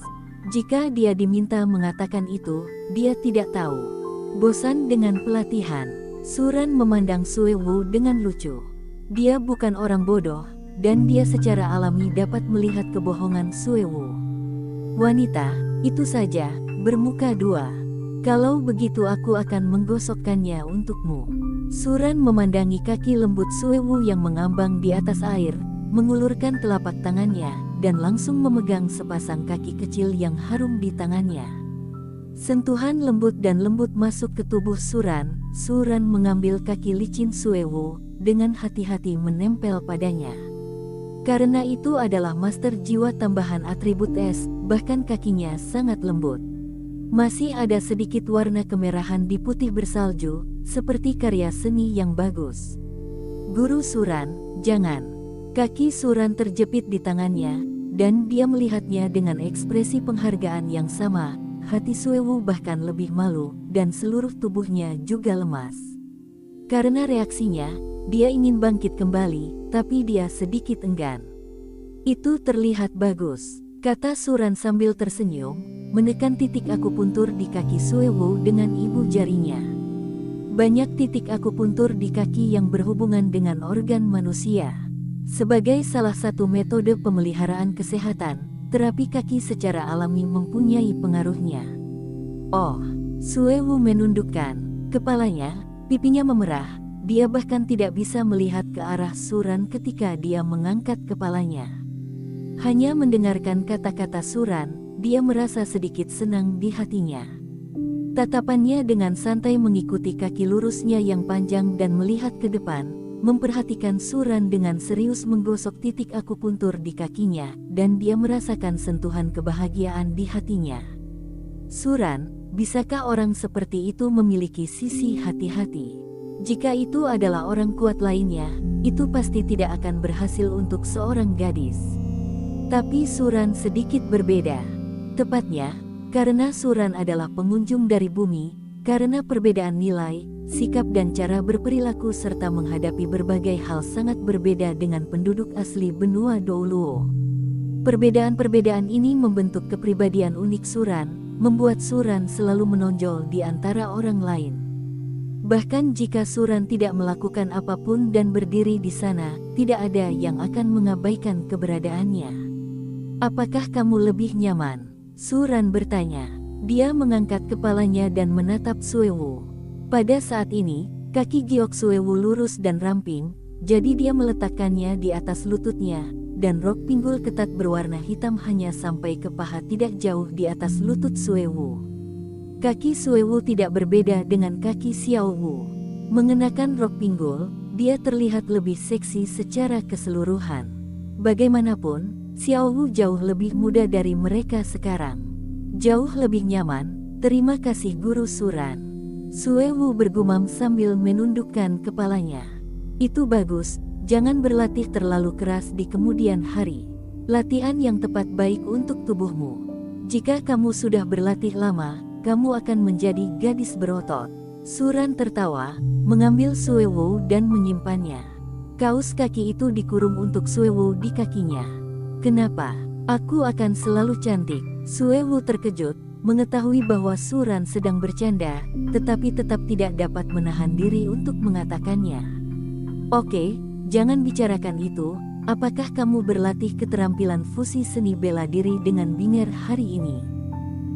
Jika dia diminta mengatakan itu, dia tidak tahu. Bosan dengan pelatihan, Suran memandang Suewu dengan lucu. Dia bukan orang bodoh, dan dia secara alami dapat melihat kebohongan Suewu. Wanita, itu saja, bermuka dua. Kalau begitu aku akan menggosokkannya untukmu. Suran memandangi kaki lembut Suewu yang mengambang di atas air, mengulurkan telapak tangannya, dan langsung memegang sepasang kaki kecil yang harum di tangannya. Sentuhan lembut dan lembut masuk ke tubuh Suran. Suran mengambil kaki licin Suewu, dengan hati-hati menempel padanya. Karena itu adalah master jiwa tambahan atribut es, bahkan kakinya sangat lembut. Masih ada sedikit warna kemerahan di putih bersalju, seperti karya seni yang bagus. Guru Suran, jangan. Kaki Suran terjepit di tangannya, dan dia melihatnya dengan ekspresi penghargaan yang sama. Hati Suewu bahkan lebih malu, dan seluruh tubuhnya juga lemas. Karena reaksinya, dia ingin bangkit kembali, tapi dia sedikit enggan. Itu terlihat bagus, kata Suran sambil tersenyum, menekan titik akupuntur di kaki Suewu dengan ibu jarinya. Banyak titik akupuntur di kaki yang berhubungan dengan organ manusia. Sebagai salah satu metode pemeliharaan kesehatan, terapi kaki secara alami mempunyai pengaruhnya. Oh, Suewu menundukkan kepalanya, pipinya memerah. Dia bahkan tidak bisa melihat ke arah Suran ketika dia mengangkat kepalanya. Hanya mendengarkan kata-kata Suran, dia merasa sedikit senang di hatinya. Tatapannya dengan santai mengikuti kaki lurusnya yang panjang dan melihat ke depan, memperhatikan Suran dengan serius menggosok titik akupuntur di kakinya, dan dia merasakan sentuhan kebahagiaan di hatinya. Suran, bisakah orang seperti itu memiliki sisi hati-hati? Jika itu adalah orang kuat lainnya, itu pasti tidak akan berhasil untuk seorang gadis. Tapi Suran sedikit berbeda. Tepatnya, karena Suran adalah pengunjung dari bumi, karena perbedaan nilai, sikap dan cara berperilaku serta menghadapi berbagai hal sangat berbeda dengan penduduk asli benua Douluo. Perbedaan-perbedaan ini membentuk kepribadian unik Suran, membuat Suran selalu menonjol di antara orang lain. Bahkan jika Suran tidak melakukan apapun dan berdiri di sana, tidak ada yang akan mengabaikan keberadaannya. Apakah kamu lebih nyaman? Suran bertanya. Dia mengangkat kepalanya dan menatap Suewu. Pada saat ini, kaki giok Suewu lurus dan ramping, jadi dia meletakkannya di atas lututnya, dan rok pinggul ketat berwarna hitam hanya sampai ke paha tidak jauh di atas lutut Suewu. Kaki Suewu tidak berbeda dengan kaki Xiaowu. Mengenakan rok pinggul, dia terlihat lebih seksi secara keseluruhan. Bagaimanapun, Xiaowu jauh lebih muda dari mereka sekarang. Jauh lebih nyaman, terima kasih Guru Suran. Suewu bergumam sambil menundukkan kepalanya. Itu bagus, jangan berlatih terlalu keras di kemudian hari. Latihan yang tepat baik untuk tubuhmu. Jika kamu sudah berlatih lama, kamu akan menjadi gadis berotot. Suran tertawa, mengambil Suewu dan menyimpannya. Kaus kaki itu dikurung untuk Suewu di kakinya. Kenapa? Aku akan selalu cantik. Suewu terkejut, mengetahui bahwa Suran sedang bercanda, tetapi tetap tidak dapat menahan diri untuk mengatakannya. Oke, jangan bicarakan itu. Apakah kamu berlatih keterampilan fusi seni bela diri dengan Binger hari ini?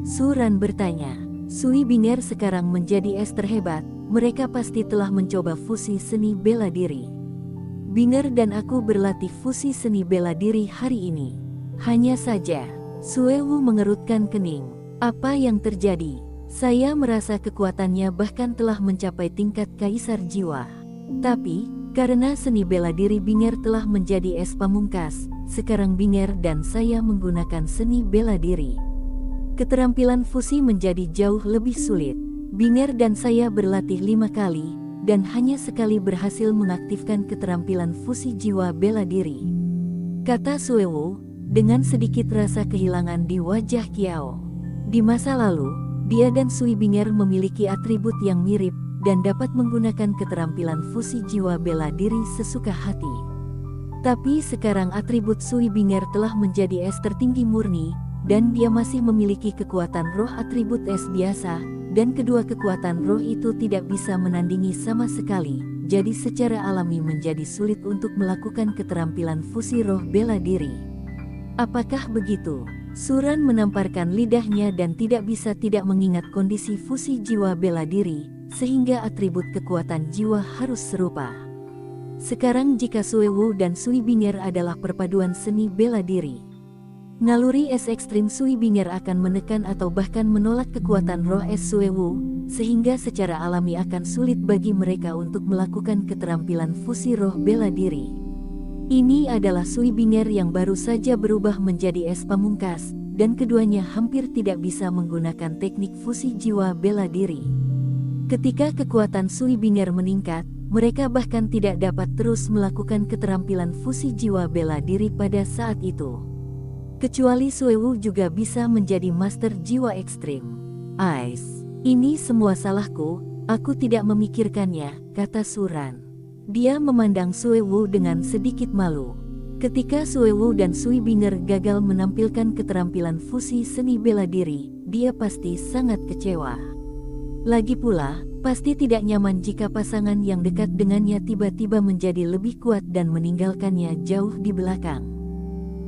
Suran bertanya. Sui Binger sekarang menjadi es terhebat, mereka pasti telah mencoba fusi seni bela diri. Binger dan aku berlatih fusi seni bela diri hari ini. Hanya saja, Suewu mengerutkan kening. Apa yang terjadi? Saya merasa kekuatannya bahkan telah mencapai tingkat kaisar jiwa. Tapi, karena seni bela diri Binger telah menjadi es pamungkas, sekarang Binger dan saya menggunakan seni bela diri. Keterampilan fusi menjadi jauh lebih sulit. Binger dan saya berlatih 5 kali, dan hanya sekali berhasil mengaktifkan keterampilan fusi jiwa bela diri. Kata Suewu, dengan sedikit rasa kehilangan di wajah Kiao. Di masa lalu, dia dan Sui Binger memiliki atribut yang mirip, dan dapat menggunakan keterampilan fusi jiwa bela diri sesuka hati. Tapi sekarang atribut Sui Binger telah menjadi es tertinggi murni, dan dia masih memiliki kekuatan roh atribut es biasa, dan kedua kekuatan roh itu tidak bisa menandingi sama sekali, jadi secara alami menjadi sulit untuk melakukan keterampilan fusi roh bela diri. Apakah begitu? Suran menamparkan lidahnya dan tidak bisa tidak mengingat kondisi fusi jiwa bela diri, sehingga atribut kekuatan jiwa harus serupa. Sekarang jika Suewu dan Sui Binger adalah perpaduan seni bela diri, naluri es ekstrim Sui Binger akan menekan atau bahkan menolak kekuatan roh es Suewu, sehingga secara alami akan sulit bagi mereka untuk melakukan keterampilan fusi roh bela diri. Ini adalah Sui Binger yang baru saja berubah menjadi es pamungkas, dan keduanya hampir tidak bisa menggunakan teknik fusi jiwa bela diri. Ketika kekuatan Sui Binger meningkat, mereka bahkan tidak dapat terus melakukan keterampilan fusi jiwa bela diri pada saat itu. Kecuali Suewu juga bisa menjadi master jiwa ekstrim. Ais, ini semua salahku, aku tidak memikirkannya, kata Suran. Dia memandang Suewu dengan sedikit malu. Ketika Suewu dan Sui Binger gagal menampilkan keterampilan fusi seni bela diri, dia pasti sangat kecewa. Lagi pula, pasti tidak nyaman jika pasangan yang dekat dengannya tiba-tiba menjadi lebih kuat dan meninggalkannya jauh di belakang.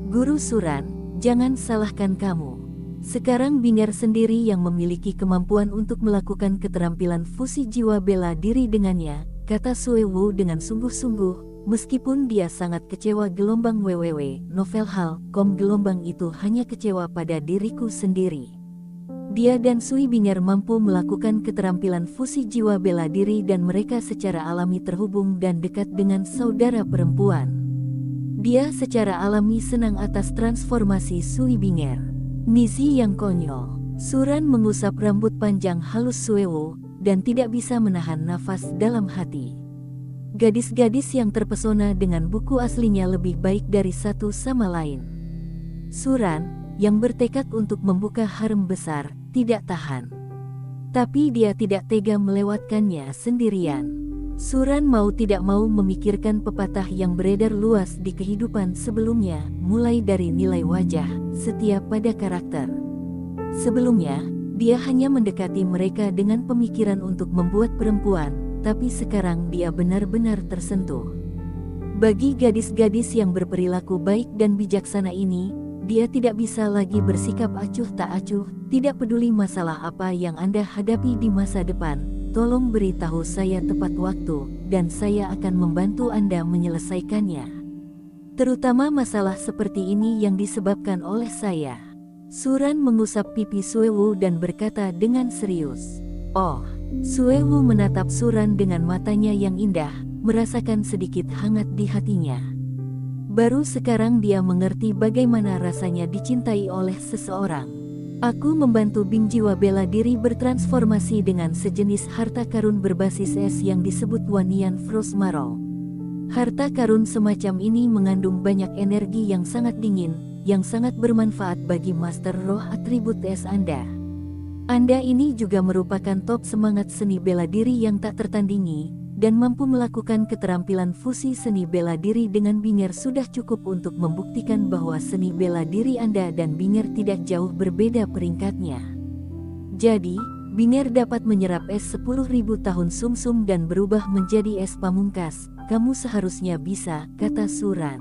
Guru Suran, jangan salahkan kamu. Sekarang Binger sendiri yang memiliki kemampuan untuk melakukan keterampilan fusi jiwa bela diri dengannya, kata Suewu dengan sungguh-sungguh. Meskipun dia sangat kecewa gelombang www novel hal.com gelombang itu hanya kecewa pada diriku sendiri. Dia dan Sui Binger mampu melakukan keterampilan fusi jiwa bela diri dan mereka secara alami terhubung dan dekat dengan saudara perempuan. Dia secara alami senang atas transformasi Sui Binger. Nizi yang konyol. Suran mengusap rambut panjang halus Suewu dan tidak bisa menahan nafas dalam hati. Gadis-gadis yang terpesona dengan buku aslinya lebih baik dari satu sama lain. Suran, yang bertekad untuk membuka harem besar, tidak tahan. Tapi dia tidak tega melewatkannya sendirian. Suran mau tidak mau memikirkan pepatah yang beredar luas di kehidupan sebelumnya, mulai dari nilai wajah, setia pada karakter. Sebelumnya, dia hanya mendekati mereka dengan pemikiran untuk membuat perempuan, tapi sekarang dia benar-benar tersentuh. Bagi gadis-gadis yang berperilaku baik dan bijaksana ini, dia tidak bisa lagi bersikap acuh tak acuh, tidak peduli masalah apa yang Anda hadapi di masa depan, tolong beritahu saya tepat waktu, dan saya akan membantu Anda menyelesaikannya. Terutama masalah seperti ini yang disebabkan oleh saya. Suran mengusap pipi Suewu dan berkata dengan serius. Oh. Suewu menatap Suran dengan matanya yang indah, merasakan sedikit hangat di hatinya. Baru sekarang dia mengerti bagaimana rasanya dicintai oleh seseorang. Aku membantu Bing jiwa bela diri bertransformasi dengan sejenis harta karun berbasis es yang disebut Wanian Frost Marrow. Harta karun semacam ini mengandung banyak energi yang sangat dingin, yang sangat bermanfaat bagi master roh atribut es Anda. Anda ini juga merupakan top semangat seni bela diri yang tak tertandingi, dan mampu melakukan keterampilan fusi seni bela diri dengan Binger sudah cukup untuk membuktikan bahwa seni bela diri Anda dan Binger tidak jauh berbeda peringkatnya. Jadi, Binger dapat menyerap es 10.000 tahun sumsum dan berubah menjadi es pamungkas, kamu seharusnya bisa, kata Suran.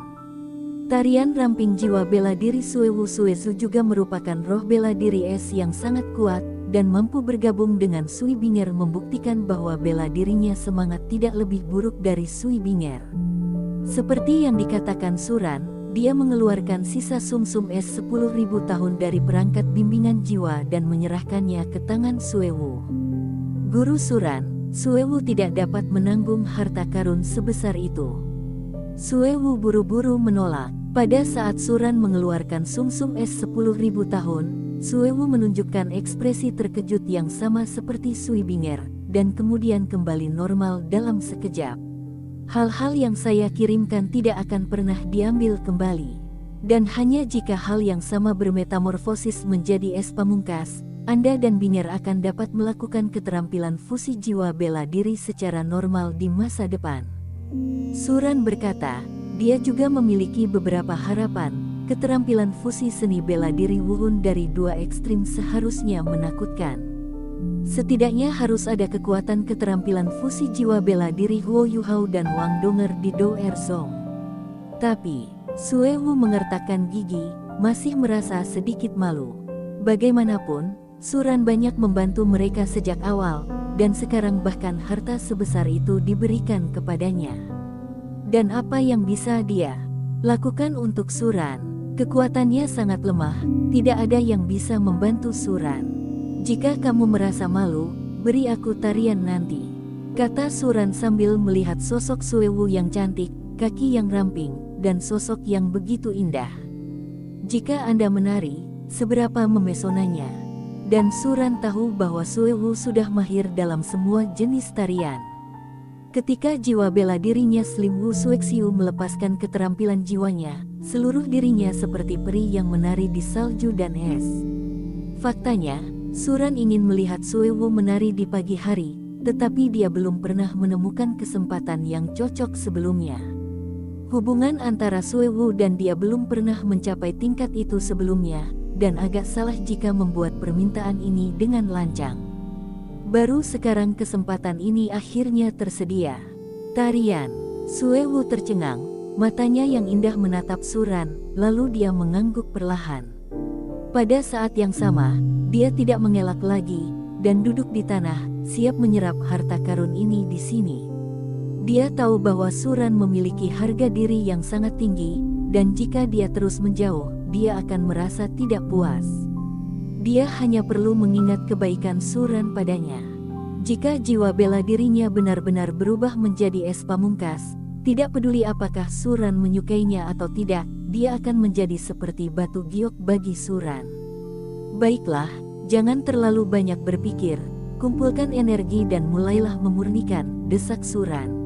Tarian ramping jiwa bela diri Suewu Suezu juga merupakan roh bela diri es yang sangat kuat, dan mampu bergabung dengan Sui Binger membuktikan bahwa bela dirinya semangat tidak lebih buruk dari Sui Binger. Seperti yang dikatakan Suran, dia mengeluarkan sisa sumsum es 10.000 tahun dari perangkat bimbingan jiwa dan menyerahkannya ke tangan Suewu. Guru Suran, Suewu tidak dapat menanggung harta karun sebesar itu. Suewu buru-buru menolak. Pada saat Suran mengeluarkan sumsum es 10.000 tahun, Suewu menunjukkan ekspresi terkejut yang sama seperti Sui Binger, dan kemudian kembali normal dalam sekejap. Hal-hal yang saya kirimkan tidak akan pernah diambil kembali. Dan hanya jika hal yang sama bermetamorfosis menjadi es pamungkas, Anda dan Binger akan dapat melakukan keterampilan fusi jiwa bela diri secara normal di masa depan. Suran berkata, dia juga memiliki beberapa harapan. Keterampilan fusi seni bela diri Wuhun dari dua ekstrim seharusnya menakutkan. Setidaknya harus ada kekuatan keterampilan fusi jiwa bela diri Huo Yuhao dan Wang Donger di Do Erzong. Tapi, Suewu mengertakkan gigi, masih merasa sedikit malu. Bagaimanapun, Suran banyak membantu mereka sejak awal, dan sekarang bahkan harta sebesar itu diberikan kepadanya. Dan apa yang bisa dia lakukan untuk Suran? Kekuatannya sangat lemah, tidak ada yang bisa membantu Suran. Jika kamu merasa malu, beri aku tarian nanti, kata Suran sambil melihat sosok Suewu yang cantik, kaki yang ramping, dan sosok yang begitu indah. Jika Anda menari, seberapa memesonanya. Dan Suran tahu bahwa Suewu sudah mahir dalam semua jenis tarian. Ketika jiwa bela dirinya Slim Wu Suexiu melepaskan keterampilan jiwanya, seluruh dirinya seperti peri yang menari di salju dan es. Faktanya, Suran ingin melihat Suewu menari di pagi hari, tetapi dia belum pernah menemukan kesempatan yang cocok sebelumnya. Hubungan antara Suewu dan dia belum pernah mencapai tingkat itu sebelumnya, dan agak salah jika membuat permintaan ini dengan lancang. Baru sekarang kesempatan ini akhirnya tersedia. Tarian. Suewu tercengang, matanya yang indah menatap Suran, lalu dia mengangguk perlahan. Pada saat yang sama, dia tidak mengelak lagi, dan duduk di tanah, siap menyerap harta karun ini di sini. Dia tahu bahwa Suran memiliki harga diri yang sangat tinggi, dan jika dia terus menjauh, dia akan merasa tidak puas. Dia hanya perlu mengingat kebaikan Suran padanya. Jika jiwa bela dirinya benar-benar berubah menjadi es pamungkas, tidak peduli apakah Suran menyukainya atau tidak, dia akan menjadi seperti batu giok bagi Suran. Baiklah, jangan terlalu banyak berpikir, kumpulkan energi dan mulailah memurnikan, desak Suran.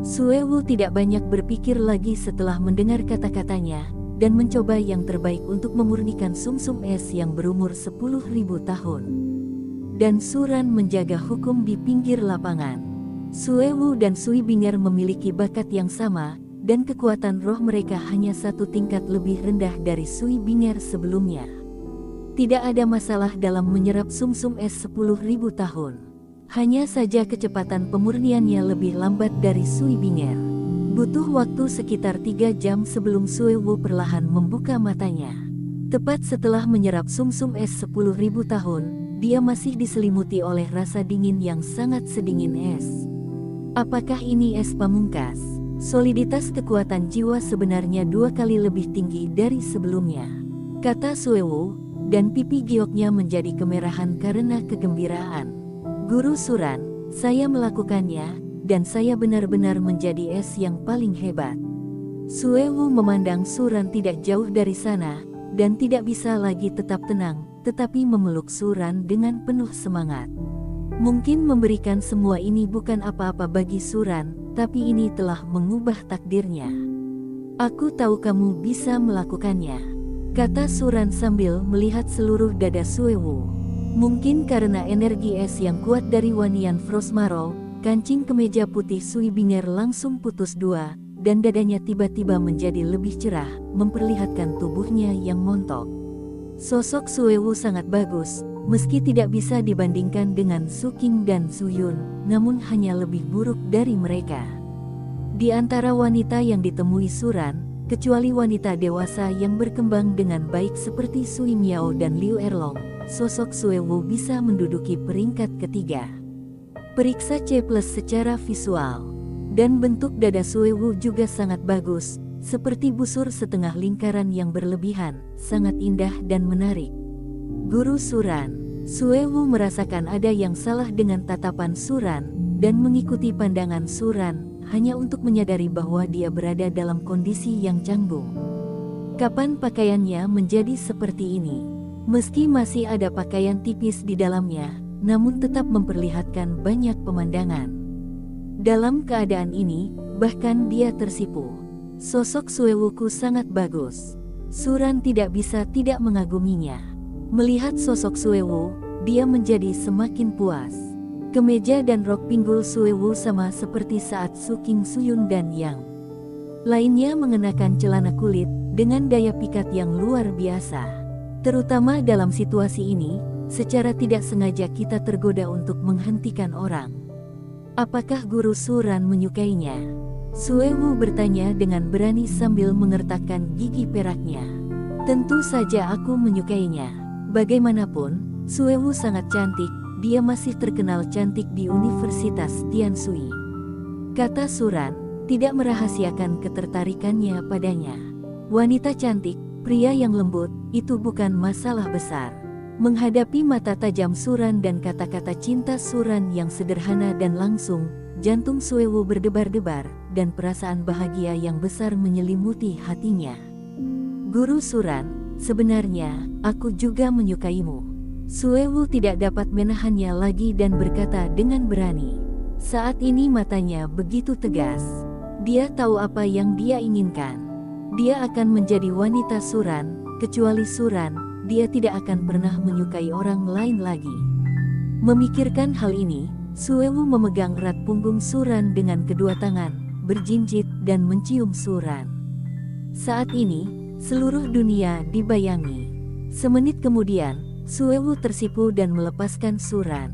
Suewu tidak banyak berpikir lagi setelah mendengar kata-katanya, dan mencoba yang terbaik untuk memurnikan sumsum es yang berumur 10.000 tahun. Dan Suran menjaga hukum di pinggir lapangan. Suewu dan Sui Binger memiliki bakat yang sama, dan kekuatan roh mereka hanya satu tingkat lebih rendah dari Sui Binger sebelumnya. Tidak ada masalah dalam menyerap sumsum es 10.000 tahun. Hanya saja kecepatan pemurniannya lebih lambat dari Sui Binger. Butuh waktu sekitar 3 jam sebelum Suewu perlahan membuka matanya. Tepat setelah menyerap sumsum es 10.000 tahun, dia masih diselimuti oleh rasa dingin yang sangat sedingin es. Apakah ini es pamungkas? Soliditas kekuatan jiwa sebenarnya 2 kali lebih tinggi dari sebelumnya, kata Suewu, dan pipi gioknya menjadi kemerahan karena kegembiraan. Guru Suran, saya melakukannya, dan saya benar-benar menjadi es yang paling hebat. Suewu memandang Suran tidak jauh dari sana, dan tidak bisa lagi tetap tenang, tetapi memeluk Suran dengan penuh semangat. Mungkin memberikan semua ini bukan apa-apa bagi Suran, tapi ini telah mengubah takdirnya. Aku tahu kamu bisa melakukannya, kata Suran sambil melihat seluruh dada Suewu. Mungkin karena energi es yang kuat dari Wanian Frostmarrow, kancing kemeja putih Sui Binger langsung putus 2, dan dadanya tiba-tiba menjadi lebih cerah, memperlihatkan tubuhnya yang montok. Sosok Suewu sangat bagus, meski tidak bisa dibandingkan dengan Su Qing dan Su Yun, namun hanya lebih buruk dari mereka. Di antara wanita yang ditemui Suran, kecuali wanita dewasa yang berkembang dengan baik seperti Sui Miao dan Liu Erlong, sosok Suewu bisa menduduki peringkat ketiga. Periksa C+ secara visual. Dan bentuk dada Suewu juga sangat bagus, seperti busur setengah lingkaran yang berlebihan, sangat indah dan menarik. Guru Suran. Suewu merasakan ada yang salah dengan tatapan Suran, dan mengikuti pandangan Suran, hanya untuk menyadari bahwa dia berada dalam kondisi yang canggung. Kapan pakaiannya menjadi seperti ini? Meski masih ada pakaian tipis di dalamnya, namun tetap memperlihatkan banyak pemandangan. Dalam keadaan ini, bahkan dia tersipu. Sosok Suewuku sangat bagus. Suran tidak bisa tidak mengaguminya. Melihat sosok Suewu, dia menjadi semakin puas. Kemeja dan rok pinggul Suewu sama seperti saat Su Qing, Su Yun dan Yang lainnya mengenakan celana kulit dengan daya pikat yang luar biasa. Terutama dalam situasi ini, secara tidak sengaja kita tergoda untuk menghentikan orang. Apakah Guru Suran menyukainya? Suewu bertanya dengan berani sambil mengertakkan gigi peraknya. Tentu saja aku menyukainya. Bagaimanapun, Suewu sangat cantik, dia masih terkenal cantik di Universitas Tianshui, kata Suran, tidak merahasiakan ketertarikannya padanya. Wanita cantik, pria yang lembut, itu bukan masalah besar. Menghadapi mata tajam Suran dan kata-kata cinta Suran yang sederhana dan langsung, jantung Suewu berdebar-debar, dan perasaan bahagia yang besar menyelimuti hatinya. Guru Suran, sebenarnya, aku juga menyukaimu. Suewu tidak dapat menahannya lagi dan berkata dengan berani. Saat ini matanya begitu tegas. Dia tahu apa yang dia inginkan. Dia akan menjadi wanita Suran, kecuali Suran, dia tidak akan pernah menyukai orang lain lagi. Memikirkan hal ini, Suewu memegang erat punggung Suran dengan kedua tangan, berjinjit dan mencium Suran. Saat ini, seluruh dunia dibayangi. Semenit kemudian, Suewu tersipu dan melepaskan Suran.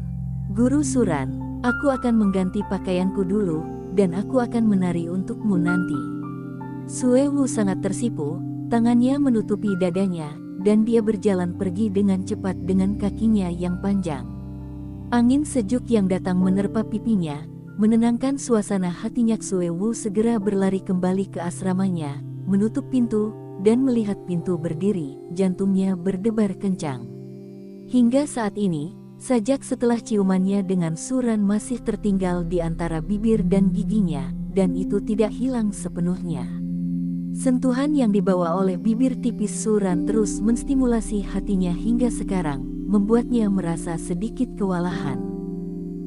Guru Suran, aku akan mengganti pakaianku dulu, dan aku akan menari untukmu nanti. Suewu sangat tersipu, tangannya menutupi dadanya, dan dia berjalan pergi dengan cepat dengan kakinya yang panjang. Angin sejuk yang datang menerpa pipinya, menenangkan suasana hatinya. Suewu segera berlari kembali ke asramanya, menutup pintu, dan melihat pintu berdiri, jantungnya berdebar kencang. Hingga saat ini, sajak setelah ciumannya dengan Suran masih tertinggal di antara bibir dan giginya, dan itu tidak hilang sepenuhnya. Sentuhan yang dibawa oleh bibir tipis Suran terus menstimulasi hatinya hingga sekarang, membuatnya merasa sedikit kewalahan.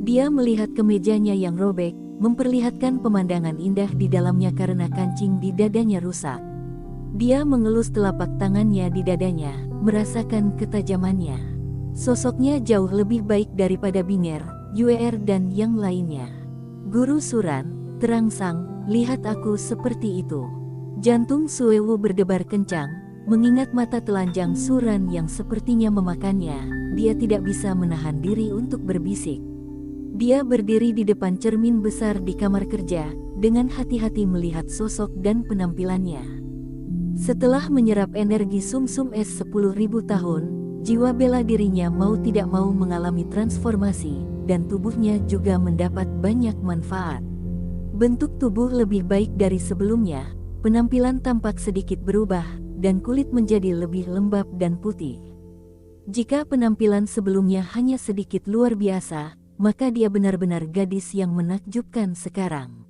Dia melihat kemejanya yang robek, memperlihatkan pemandangan indah di dalamnya karena kancing di dadanya rusak. Dia mengelus telapak tangannya di dadanya, merasakan ketajamannya. Sosoknya jauh lebih baik daripada Binger, Yuer dan yang lainnya. Guru Suran, terangsang, lihat aku seperti itu. Jantung Suewu berdebar kencang, mengingat mata telanjang Suran yang sepertinya memakannya. Dia tidak bisa menahan diri untuk berbisik. Dia berdiri di depan cermin besar di kamar kerja, dengan hati-hati melihat sosok dan penampilannya. Setelah menyerap energi sumsum es 10.000 tahun, jiwa bela dirinya mau tidak mau mengalami transformasi, dan tubuhnya juga mendapat banyak manfaat. Bentuk tubuh lebih baik dari sebelumnya, penampilan tampak sedikit berubah, dan kulit menjadi lebih lembab dan putih. Jika penampilan sebelumnya hanya sedikit luar biasa, maka dia benar-benar gadis yang menakjubkan sekarang.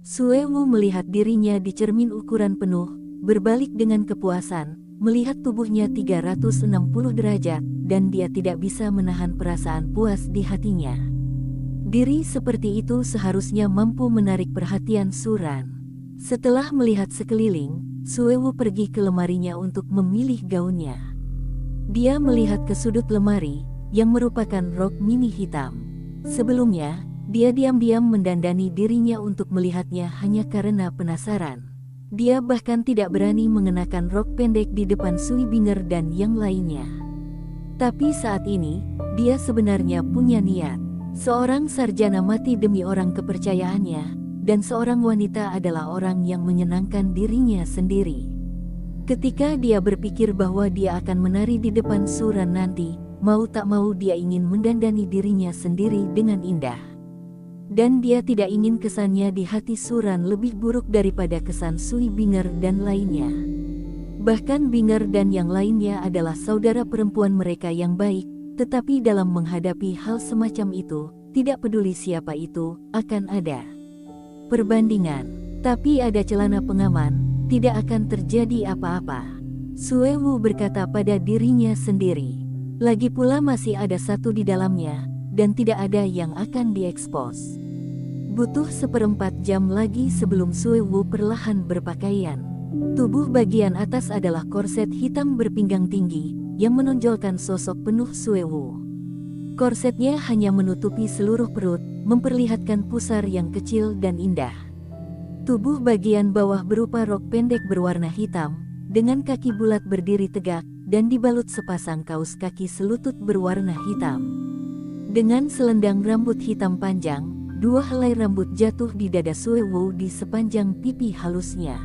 Suewu melihat dirinya di cermin ukuran penuh, berbalik dengan kepuasan, melihat tubuhnya 360 derajat, dan dia tidak bisa menahan perasaan puas di hatinya. Diri seperti itu seharusnya mampu menarik perhatian Suran. Setelah melihat sekeliling, Suewu pergi ke lemarinya untuk memilih gaunnya. Dia melihat ke sudut lemari, yang merupakan rok mini hitam. Sebelumnya, dia diam-diam mendandani dirinya untuk melihatnya hanya karena penasaran. Dia bahkan tidak berani mengenakan rok pendek di depan Sui Binger dan yang lainnya. Tapi saat ini, dia sebenarnya punya niat. Seorang sarjana mati demi orang kepercayaannya, dan seorang wanita adalah orang yang menyenangkan dirinya sendiri. Ketika dia berpikir bahwa dia akan menari di depan Suran nanti, mau tak mau dia ingin mendandani dirinya sendiri dengan indah. Dan dia tidak ingin kesannya di hati Suran lebih buruk daripada kesan Sui Binger dan lainnya. Bahkan Binger dan yang lainnya adalah saudara perempuan mereka yang baik, tetapi dalam menghadapi hal semacam itu, tidak peduli siapa itu, akan ada perbandingan. Tapi ada celana pengaman, tidak akan terjadi apa-apa. Suewu berkata pada dirinya sendiri. Lagi pula masih ada satu di dalamnya, dan tidak ada yang akan diekspos. Butuh 1/4 jam lagi sebelum Suewu perlahan berpakaian. Tubuh bagian atas adalah korset hitam berpinggang tinggi, yang menonjolkan sosok penuh Suewu. Korsetnya hanya menutupi seluruh perut, memperlihatkan pusar yang kecil dan indah. Tubuh bagian bawah berupa rok pendek berwarna hitam, dengan kaki bulat berdiri tegak, dan dibalut sepasang kaus kaki selutut berwarna hitam. Dengan selendang rambut hitam panjang, 2 helai rambut jatuh di dada Suewu di sepanjang pipi halusnya.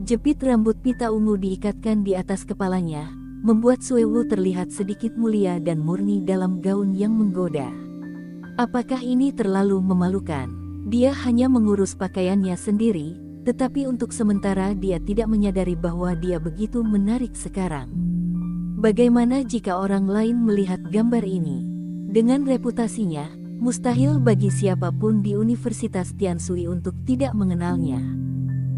Jepit rambut pita ungu diikatkan di atas kepalanya, membuat Suewu terlihat sedikit mulia dan murni dalam gaun yang menggoda. Apakah ini terlalu memalukan? Dia hanya mengurus pakaiannya sendiri, tetapi untuk sementara dia tidak menyadari bahwa dia begitu menarik sekarang. Bagaimana jika orang lain melihat gambar ini? Dengan reputasinya, mustahil bagi siapapun di Universitas Tianshui untuk tidak mengenalnya.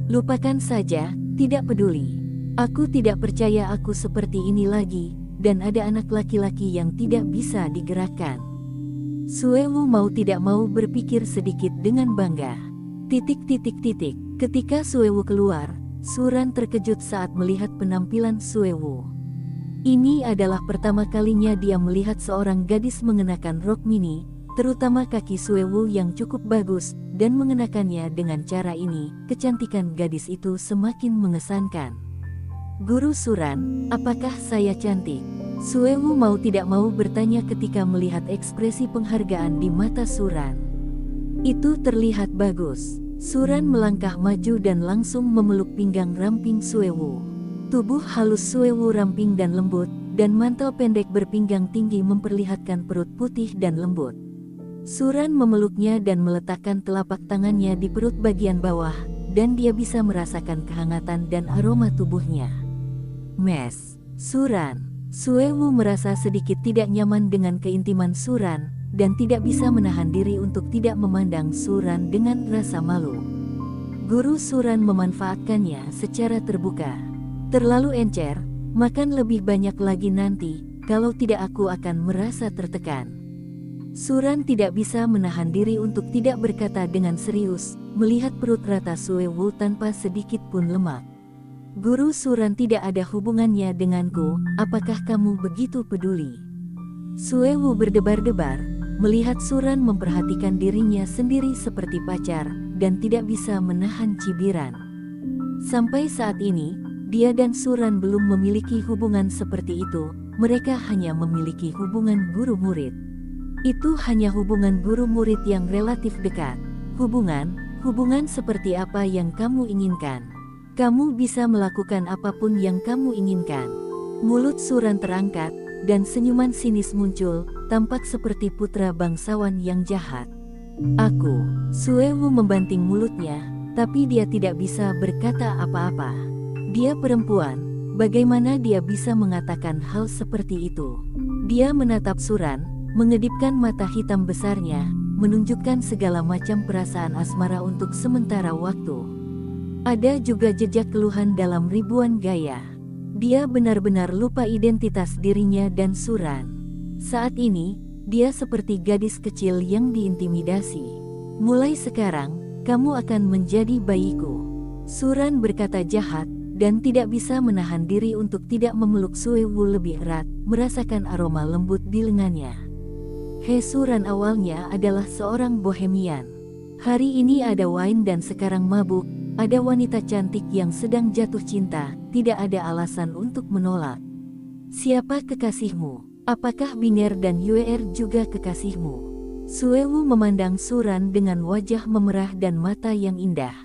Lupakan saja, tidak peduli. Aku tidak percaya aku seperti ini lagi, dan ada anak laki-laki yang tidak bisa digerakkan. Suewu mau tidak mau berpikir sedikit dengan bangga. Ketika Suewu keluar, Suran terkejut saat melihat penampilan Suewu. Ini adalah pertama kalinya dia melihat seorang gadis mengenakan rok mini, terutama kaki Suewu yang cukup bagus, dan mengenakannya dengan cara ini, kecantikan gadis itu semakin mengesankan. Guru Suran, apakah saya cantik? Suewu mau tidak mau bertanya ketika melihat ekspresi penghargaan di mata Suran. Itu terlihat bagus. Suran melangkah maju dan langsung memeluk pinggang ramping Suewu. Tubuh halus Suewu ramping dan lembut, dan mantel pendek berpinggang tinggi memperlihatkan perut putih dan lembut. Suran memeluknya dan meletakkan telapak tangannya di perut bagian bawah, dan dia bisa merasakan kehangatan dan aroma tubuhnya. Mes, Suran. Suewu merasa sedikit tidak nyaman dengan keintiman Suran, dan tidak bisa menahan diri untuk tidak memandang Suran dengan rasa malu. Guru Suran memanfaatkannya secara terbuka. Terlalu encer, makan lebih banyak lagi nanti, kalau tidak aku akan merasa tertekan. Suran tidak bisa menahan diri untuk tidak berkata dengan serius, melihat perut rata Suewu tanpa sedikit pun lemak. Guru Suran tidak ada hubungannya denganku, apakah kamu begitu peduli? Suewu berdebar-debar, melihat Suran memperhatikan dirinya sendiri seperti pacar, dan tidak bisa menahan cibiran. Sampai saat ini, dia dan Suran belum memiliki hubungan seperti itu, mereka hanya memiliki hubungan guru-murid. Itu hanya hubungan guru-murid yang relatif dekat. Hubungan seperti apa yang kamu inginkan? Kamu bisa melakukan apapun yang kamu inginkan. Mulut Suran terangkat, dan senyuman sinis muncul, tampak seperti putra bangsawan yang jahat. Aku, Suewu membanting mulutnya, tapi dia tidak bisa berkata apa-apa. Dia perempuan, bagaimana dia bisa mengatakan hal seperti itu? Dia menatap Suran, mengedipkan mata hitam besarnya, menunjukkan segala macam perasaan asmara untuk sementara waktu. Ada juga jejak keluhan dalam ribuan gaya. Dia benar-benar lupa identitas dirinya dan Suran. Saat ini, dia seperti gadis kecil yang diintimidasi. Mulai sekarang, kamu akan menjadi bayiku. Suran berkata jahat, dan tidak bisa menahan diri untuk tidak memeluk Suewu lebih erat, merasakan aroma lembut di lengannya. Suran awalnya adalah seorang bohemian. Hari ini ada wine dan sekarang mabuk, ada wanita cantik yang sedang jatuh cinta, tidak ada alasan untuk menolak. Siapa kekasihmu? Apakah Binger dan Yuer juga kekasihmu? Suewu memandang Suran dengan wajah memerah dan mata yang indah.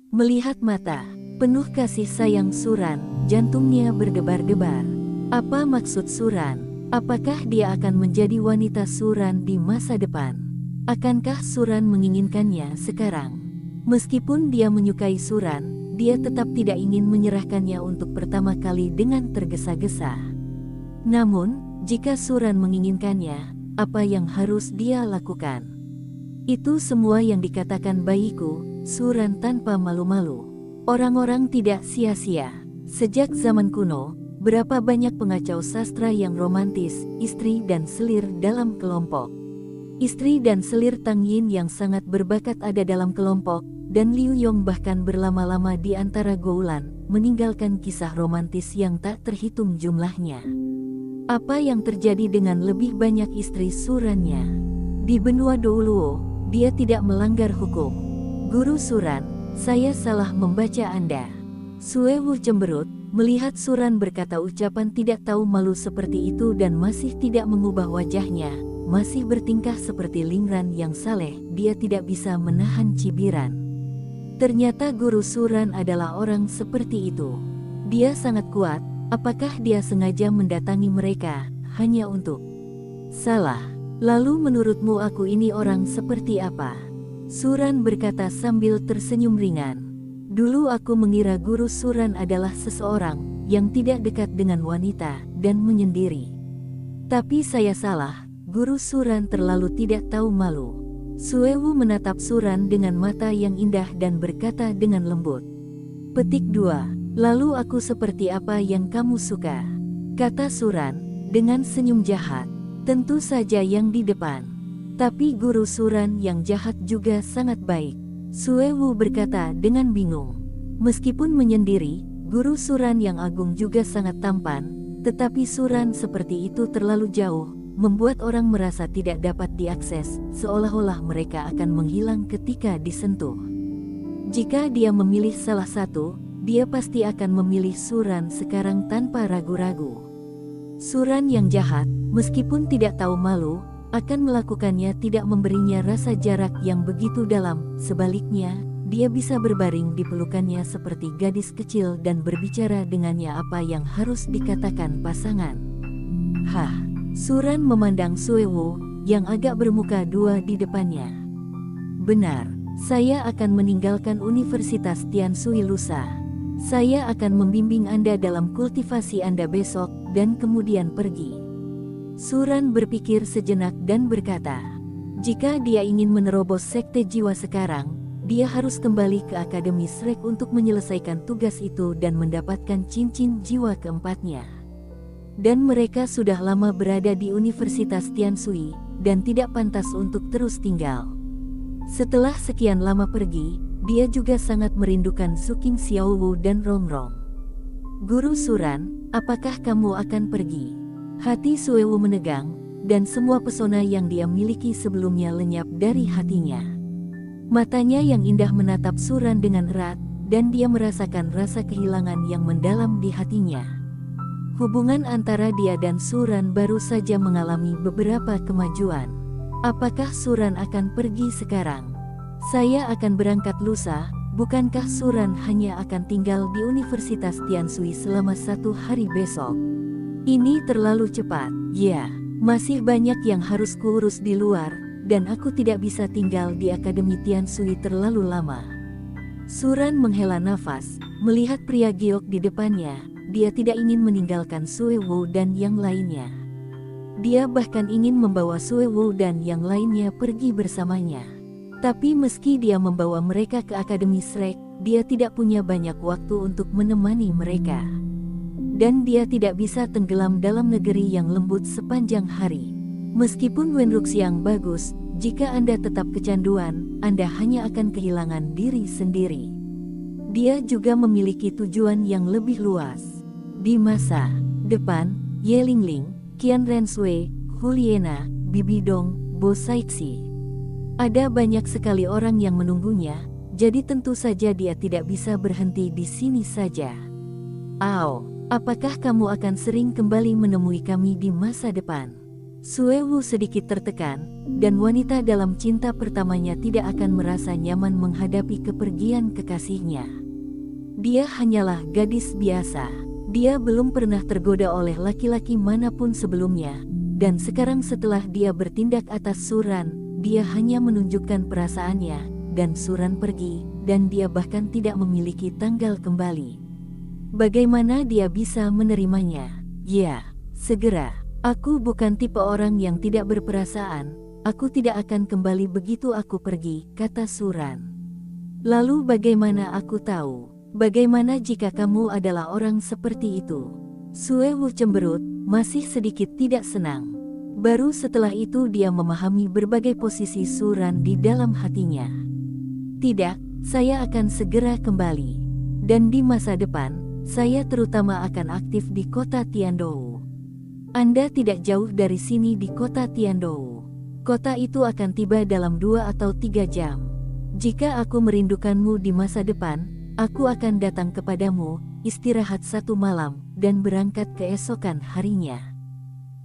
Melihat mata penuh kasih sayang Suran, jantungnya berdebar-debar. Apa maksud Suran? Apakah dia akan menjadi wanita Suran di masa depan? Akankah Suran menginginkannya sekarang? Meskipun dia menyukai Suran, dia tetap tidak ingin menyerahkannya untuk pertama kali dengan tergesa-gesa. Namun, jika Suran menginginkannya, apa yang harus dia lakukan? Itu semua yang dikatakan bayiku, Suran tanpa malu-malu. Orang-orang tidak sia-sia. Sejak zaman kuno, berapa banyak pengacau sastra yang romantis, istri dan selir dalam kelompok. Istri dan selir Tang Yin yang sangat berbakat ada dalam kelompok, dan Liu Yong bahkan berlama-lama di antara goulan, meninggalkan kisah romantis yang tak terhitung jumlahnya. Apa yang terjadi dengan lebih banyak istri Surannya? Di benua Douluo, dia tidak melanggar hukum. Guru Suran, saya salah membaca Anda. Suewu cemberut, melihat Suran berkata ucapan tidak tahu malu seperti itu dan masih tidak mengubah wajahnya, masih bertingkah seperti Lingran yang saleh, dia tidak bisa menahan cibiran. Ternyata Guru Suran adalah orang seperti itu. Dia sangat kuat, apakah dia sengaja mendatangi mereka, hanya untuk salah? Lalu menurutmu aku ini orang seperti apa? Suran berkata sambil tersenyum ringan. Dulu aku mengira Guru Suran adalah seseorang yang tidak dekat dengan wanita dan menyendiri. Tapi saya salah, Guru Suran terlalu tidak tahu malu. Suewu menatap Suran dengan mata yang indah dan berkata dengan lembut. Petik 2. Lalu aku seperti apa yang kamu suka? Kata Suran, dengan senyum jahat. Tentu saja yang di depan. Tapi Guru Suran yang jahat juga sangat baik. Suewu berkata dengan bingung. Meskipun menyendiri, Guru Suran yang agung juga sangat tampan, tetapi Suran seperti itu terlalu jauh, membuat orang merasa tidak dapat diakses, seolah-olah mereka akan menghilang ketika disentuh. Jika dia memilih salah satu, dia pasti akan memilih Suran sekarang tanpa ragu-ragu. Suran yang jahat, meskipun tidak tahu malu, akan melakukannya tidak memberinya rasa jarak yang begitu dalam. Sebaliknya, dia bisa berbaring di pelukannya seperti gadis kecil dan berbicara dengannya apa yang harus dikatakan pasangan. Hah, Suran memandang Suewo yang agak bermuka dua di depannya. Benar, saya akan meninggalkan Universitas Tiansui lusa. Saya akan membimbing Anda dalam kultivasi Anda besok dan kemudian pergi. Suran berpikir sejenak dan berkata, jika dia ingin menerobos sekte jiwa sekarang, dia harus kembali ke Akademi Shrek untuk menyelesaikan tugas itu dan mendapatkan cincin jiwa keempatnya. Dan mereka sudah lama berada di Universitas Tiansui, dan tidak pantas untuk terus tinggal. Setelah sekian lama pergi, dia juga sangat merindukan Suking Xiaowu dan Rongrong. Guru Suran, apakah kamu akan pergi? Hati Suewo menegang, dan semua pesona yang dia miliki sebelumnya lenyap dari hatinya. Matanya yang indah menatap Suran dengan erat, dan dia merasakan rasa kehilangan yang mendalam di hatinya. Hubungan antara dia dan Suran baru saja mengalami beberapa kemajuan. Apakah Suran akan pergi sekarang? Saya akan berangkat lusa, bukankah Suran hanya akan tinggal di Universitas Tiansui selama 1 hari besok? Ini terlalu cepat. Ya, masih banyak yang harus kuurus di luar, dan aku tidak bisa tinggal di Akademi Tiansui terlalu lama. Suran menghela nafas, melihat pria giok di depannya. Dia tidak ingin meninggalkan Suewo dan yang lainnya. Dia bahkan ingin membawa Suewo dan yang lainnya pergi bersamanya. Tapi meski dia membawa mereka ke Akademi Shrek, dia tidak punya banyak waktu untuk menemani mereka. Dan dia tidak bisa tenggelam dalam negeri yang lembut sepanjang hari. Meskipun Wenruxiang bagus, jika Anda tetap kecanduan, Anda hanya akan kehilangan diri sendiri. Dia juga memiliki tujuan yang lebih luas. Di masa depan, Ye Lingling, Qian Renshui, Huliena, Bibidong, Bo Saixi. Ada banyak sekali orang yang menunggunya, jadi tentu saja dia tidak bisa berhenti di sini saja. Ao. Apakah kamu akan sering kembali menemui kami di masa depan? Suewo sedikit tertekan, dan wanita dalam cinta pertamanya tidak akan merasa nyaman menghadapi kepergian kekasihnya. Dia hanyalah gadis biasa. Dia belum pernah tergoda oleh laki-laki manapun sebelumnya, dan sekarang setelah dia bertindak atas Suran, dia hanya menunjukkan perasaannya, dan Suran pergi, dan dia bahkan tidak memiliki tanggal kembali. Bagaimana dia bisa menerimanya? Ya, segera. Aku bukan tipe orang yang tidak berperasaan. Aku tidak akan kembali begitu aku pergi, kata Suran. Lalu bagaimana aku tahu? Bagaimana jika kamu adalah orang seperti itu? Suewo cemberut, masih sedikit tidak senang. Baru setelah itu dia memahami berbagai posisi Suran di dalam hatinya. Tidak, saya akan segera kembali. Dan di masa depan, saya terutama akan aktif di kota Tiandou. Anda tidak jauh dari sini di kota Tiandou. Kota itu akan tiba dalam 2 atau 3 jam. Jika aku merindukanmu di masa depan, aku akan datang kepadamu, istirahat 1 malam, dan berangkat keesokan harinya.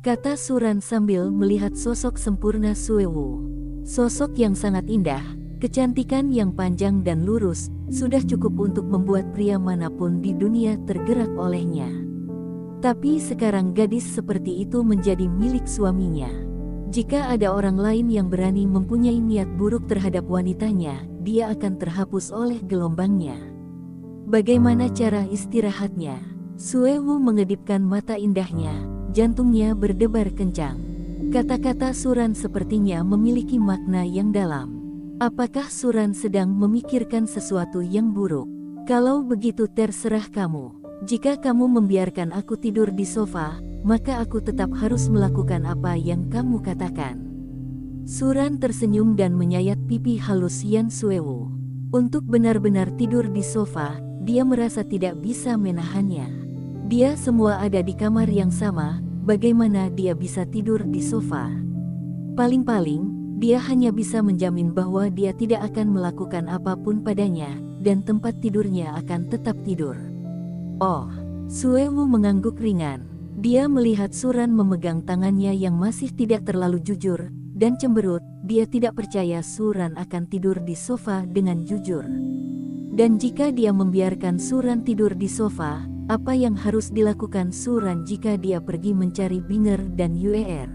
Kata Suran sambil melihat sosok sempurna Suewo. Sosok yang sangat indah, kecantikan yang panjang dan lurus, sudah cukup untuk membuat pria manapun di dunia tergerak olehnya. Tapi sekarang gadis seperti itu menjadi milik suaminya. Jika ada orang lain yang berani mempunyai niat buruk terhadap wanitanya, dia akan terhapus oleh gelombangnya. Bagaimana cara istirahatnya? Suewo mengedipkan mata indahnya, jantungnya berdebar kencang. Kata-kata Suran sepertinya memiliki makna yang dalam. Apakah Suran sedang memikirkan sesuatu yang buruk? Kalau begitu terserah kamu. Jika kamu membiarkan aku tidur di sofa, maka aku tetap harus melakukan apa yang kamu katakan. Suran tersenyum dan menyayat pipi halus Yan Suewo. Untuk benar-benar tidur di sofa, dia merasa tidak bisa menahannya. Dia semua ada di kamar yang sama, bagaimana dia bisa tidur di sofa. Paling-paling, dia hanya bisa menjamin bahwa dia tidak akan melakukan apapun padanya, dan tempat tidurnya akan tetap tidur. Oh, Suewu mengangguk ringan. Dia melihat Suran memegang tangannya yang masih tidak terlalu jujur, dan cemberut. Dia tidak percaya Suran akan tidur di sofa dengan jujur. Dan jika dia membiarkan Suran tidur di sofa, apa yang harus dilakukan Suran jika dia pergi mencari Binger dan Yuer?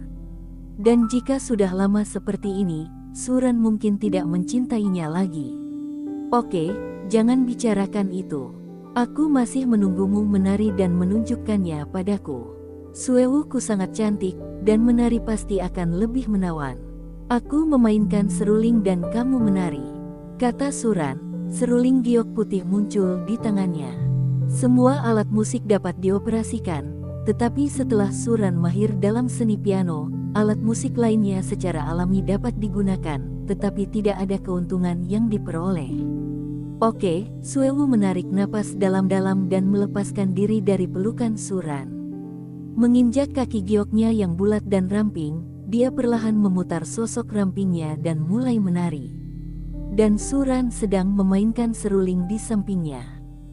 Dan jika sudah lama seperti ini, Suran mungkin tidak mencintainya lagi. Oke, jangan bicarakan itu. Aku masih menunggumu menari dan menunjukkannya padaku. Suewuku sangat cantik, dan menari pasti akan lebih menawan. Aku memainkan seruling dan kamu menari, kata Suran. Seruling giok putih muncul di tangannya. Semua alat musik dapat dioperasikan, tetapi setelah Suran mahir dalam seni piano, alat musik lainnya secara alami dapat digunakan, tetapi tidak ada keuntungan yang diperoleh. Oke, Suewu menarik napas dalam-dalam dan melepaskan diri dari pelukan Suran. Menginjak kaki gioknya yang bulat dan ramping, dia perlahan memutar sosok rampingnya dan mulai menari. Dan Suran sedang memainkan seruling di sampingnya.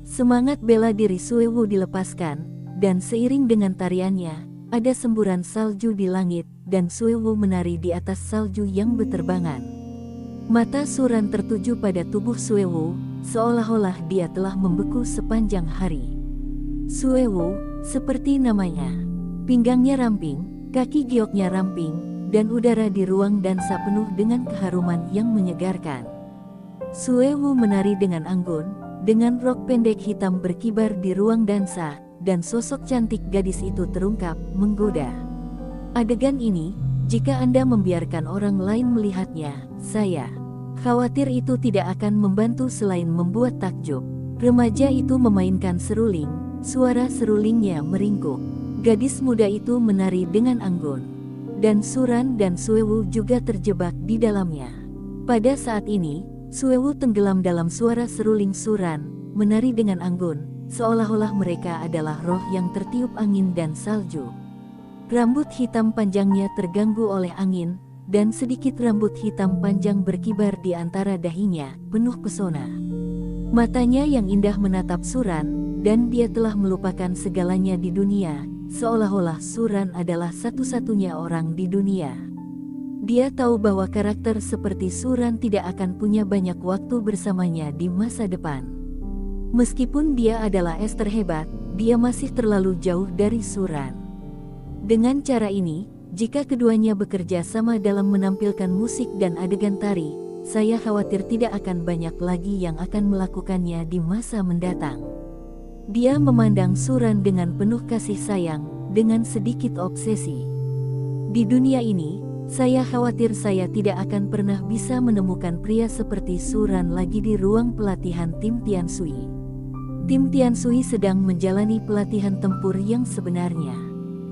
Semangat bela diri Suewu dilepaskan, dan seiring dengan tariannya, ada semburan salju di langit, dan Suewu menari di atas salju yang berterbangan. Mata Suran tertuju pada tubuh Suewu, seolah-olah dia telah membeku sepanjang hari. Suewu, seperti namanya. Pinggangnya ramping, kaki gioknya ramping, dan udara di ruang dansa penuh dengan keharuman yang menyegarkan. Suewu menari dengan anggun, dengan rok pendek hitam berkibar di ruang dansa, dan sosok cantik gadis itu terungkap, menggoda. Adegan ini, jika Anda membiarkan orang lain melihatnya, saya khawatir itu tidak akan membantu selain membuat takjub. Remaja itu memainkan seruling, suara serulingnya meringkuk. Gadis muda itu menari dengan anggun, dan Suran dan Suewu juga terjebak di dalamnya. Pada saat ini, Suewu tenggelam dalam suara seruling Suran, menari dengan anggun, seolah-olah mereka adalah roh yang tertiup angin dan salju. Rambut hitam panjangnya terganggu oleh angin, dan sedikit rambut hitam panjang berkibar di antara dahinya, penuh pesona. Matanya yang indah menatap Suran, dan dia telah melupakan segalanya di dunia, seolah-olah Suran adalah satu-satunya orang di dunia. Dia tahu bahwa karakter seperti Suran tidak akan punya banyak waktu bersamanya di masa depan. Meskipun dia adalah es terhebat, dia masih terlalu jauh dari Suran. Dengan cara ini, jika keduanya bekerja sama dalam menampilkan musik dan adegan tari, saya khawatir tidak akan banyak lagi yang akan melakukannya di masa mendatang. Dia memandang Suran dengan penuh kasih sayang, dengan sedikit obsesi. Di dunia ini, saya khawatir saya tidak akan pernah bisa menemukan pria seperti Suran lagi di ruang pelatihan tim Tianshui. Tim Tianshui sedang menjalani pelatihan tempur yang sebenarnya.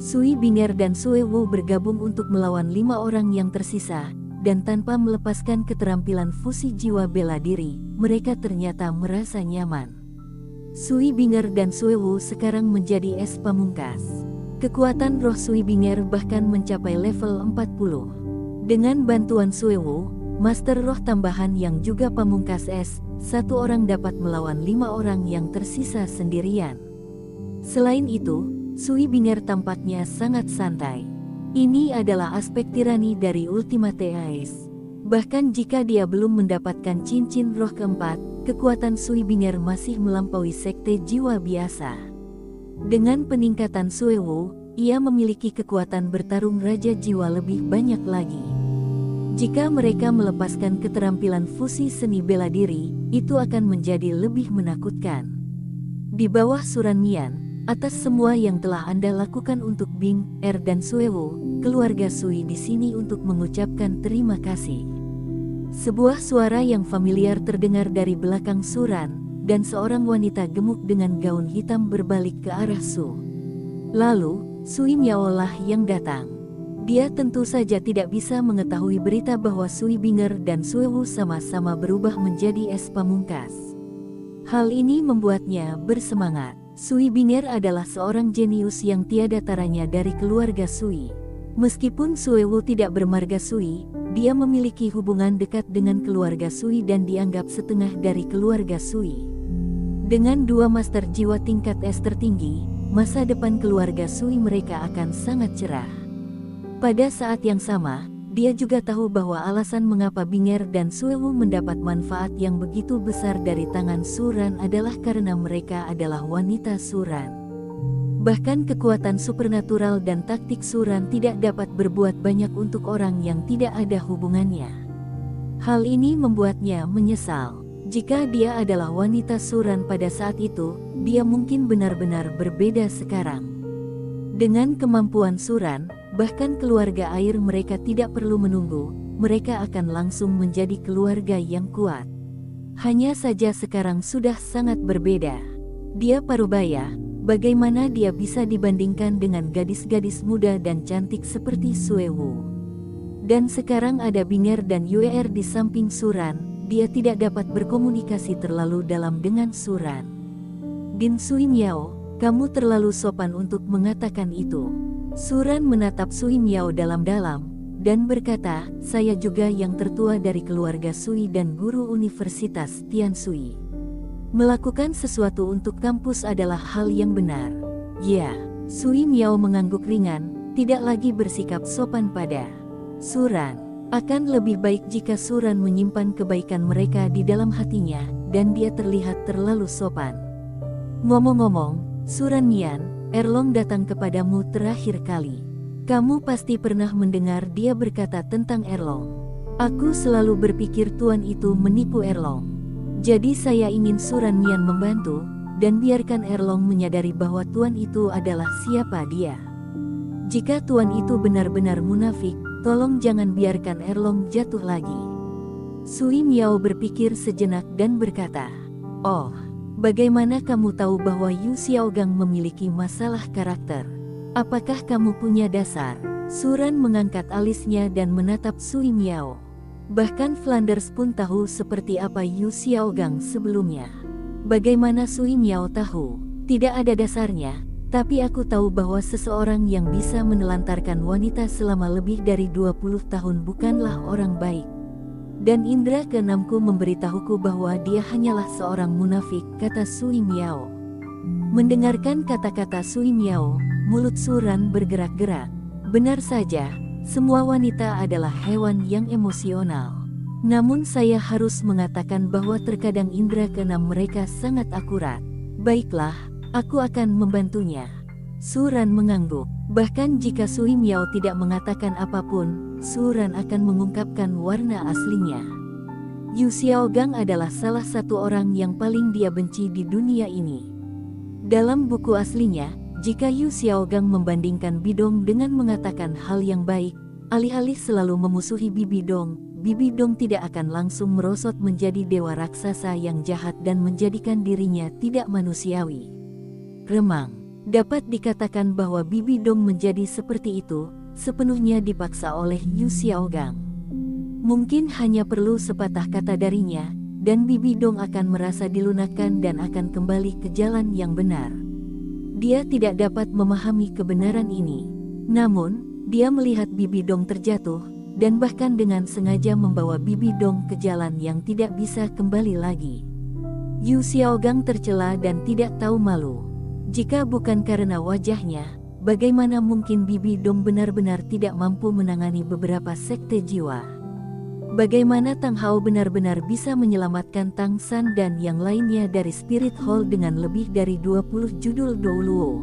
Sui Binger dan Suewu bergabung untuk melawan 5 orang yang tersisa, dan tanpa melepaskan keterampilan fusi jiwa bela diri, mereka ternyata merasa nyaman. Sui Binger dan Suewu sekarang menjadi es pamungkas. Kekuatan roh Sui Binger bahkan mencapai level 40. Dengan bantuan Suewu, master roh tambahan yang juga pamungkas es, satu orang dapat melawan 5 orang yang tersisa sendirian. Selain itu, Sui Binger tampaknya sangat santai. Ini adalah aspek tirani dari Ultimate Ace. Bahkan jika dia belum mendapatkan cincin roh keempat, kekuatan Sui Binger masih melampaui sekte jiwa biasa. Dengan peningkatan Suewu, ia memiliki kekuatan bertarung raja jiwa lebih banyak lagi. Jika mereka melepaskan keterampilan fusi seni bela diri, itu akan menjadi lebih menakutkan. Di bawah Suran Mian, atas semua yang telah Anda lakukan untuk Bing, dan Suewu, keluarga Sui di sini untuk mengucapkan terima kasih. Sebuah suara yang familiar terdengar dari belakang Suran, dan seorang wanita gemuk dengan gaun hitam berbalik ke arah Su. Lalu, Sui Miao lah yang datang. Dia tentu saja tidak bisa mengetahui berita bahwa Sui Binger dan Suewu sama-sama berubah menjadi es pamungkas. Hal ini membuatnya bersemangat. Sui Bing'er adalah seorang jenius yang tiada taranya dari keluarga Sui. Meskipun Suewu tidak bermarga Sui, dia memiliki hubungan dekat dengan keluarga Sui dan dianggap setengah dari keluarga Sui. Dengan 2 master jiwa tingkat S tertinggi, masa depan keluarga Sui mereka akan sangat cerah. Pada saat yang sama, dia juga tahu bahwa alasan mengapa Bing'er dan Suewu mendapat manfaat yang begitu besar dari tangan Suran adalah karena mereka adalah wanita Suran. Bahkan kekuatan supernatural dan taktik Suran tidak dapat berbuat banyak untuk orang yang tidak ada hubungannya. Hal ini membuatnya menyesal. Jika dia adalah wanita Suran pada saat itu, dia mungkin benar-benar berbeda sekarang. Dengan kemampuan Suran, bahkan keluarga air mereka tidak perlu menunggu, mereka akan langsung menjadi keluarga yang kuat. Hanya saja sekarang sudah sangat berbeda. Dia parubaya, bagaimana dia bisa dibandingkan dengan gadis-gadis muda dan cantik seperti Suewu? Dan sekarang ada Bing'er dan Yuer di samping Suran, dia tidak dapat berkomunikasi terlalu dalam dengan Suran. Din Sui Miao, kamu terlalu sopan untuk mengatakan itu. Suran menatap Sui Miao dalam-dalam, dan berkata, saya juga yang tertua dari keluarga Sui dan guru Universitas Tian Sui. Melakukan sesuatu untuk kampus adalah hal yang benar. Ya, Sui Miao mengangguk ringan, tidak lagi bersikap sopan pada Suran. Akan lebih baik jika Suran menyimpan kebaikan mereka di dalam hatinya, dan dia terlihat terlalu sopan. Ngomong-ngomong, Suran Mian, Erlong datang kepadamu terakhir kali. Kamu pasti pernah mendengar dia berkata tentang Erlong. Aku selalu berpikir tuan itu menipu Erlong. Jadi saya ingin Suran Mian membantu, dan biarkan Erlong menyadari bahwa tuan itu adalah siapa dia. Jika tuan itu benar-benar munafik, tolong jangan biarkan Erlong jatuh lagi. Sui Miao berpikir sejenak dan berkata, oh, bagaimana kamu tahu bahwa Yu Xiaogang memiliki masalah karakter? Apakah kamu punya dasar? Suran mengangkat alisnya dan menatap Sui Miao. Bahkan Flanders pun tahu seperti apa Yu Xiaogang sebelumnya. Bagaimana Sui Miao tahu? Tidak ada dasarnya, tapi aku tahu bahwa seseorang yang bisa menelantarkan wanita selama lebih dari 20 tahun bukanlah orang baik. Dan indera keenamku memberitahuku bahwa dia hanyalah seorang munafik, kata Sui Miao. Mendengarkan kata-kata Sui Miao, mulut Suran bergerak-gerak. Benar saja, semua wanita adalah hewan yang emosional. Namun saya harus mengatakan bahwa terkadang indera keenam mereka sangat akurat. Baiklah, aku akan membantunya. Suran mengangguk. Bahkan jika Sui Miao tidak mengatakan apapun, Suran akan mengungkapkan warna aslinya. Yu Xiaogang adalah salah satu orang yang paling dia benci di dunia ini. Dalam buku aslinya, jika Yu Xiaogang membandingkan Bidong dengan mengatakan hal yang baik, alih-alih selalu memusuhi Bibi Dong tidak akan langsung merosot menjadi dewa raksasa yang jahat dan menjadikan dirinya tidak manusiawi. Remang. Dapat dikatakan bahwa Bibi Dong menjadi seperti itu, sepenuhnya dipaksa oleh Yu Xiaogang. Mungkin hanya perlu sepatah kata darinya, dan Bibi Dong akan merasa dilunakkan dan akan kembali ke jalan yang benar. Dia tidak dapat memahami kebenaran ini. Namun, dia melihat Bibi Dong terjatuh, dan bahkan dengan sengaja membawa Bibi Dong ke jalan yang tidak bisa kembali lagi. Yu Xiaogang tercela dan tidak tahu malu. Jika bukan karena wajahnya, bagaimana mungkin Bibi Dong benar-benar tidak mampu menangani beberapa sekte jiwa? Bagaimana Tang Hao benar-benar bisa menyelamatkan Tang San dan yang lainnya dari Spirit Hall dengan lebih dari 20 judul Douluo?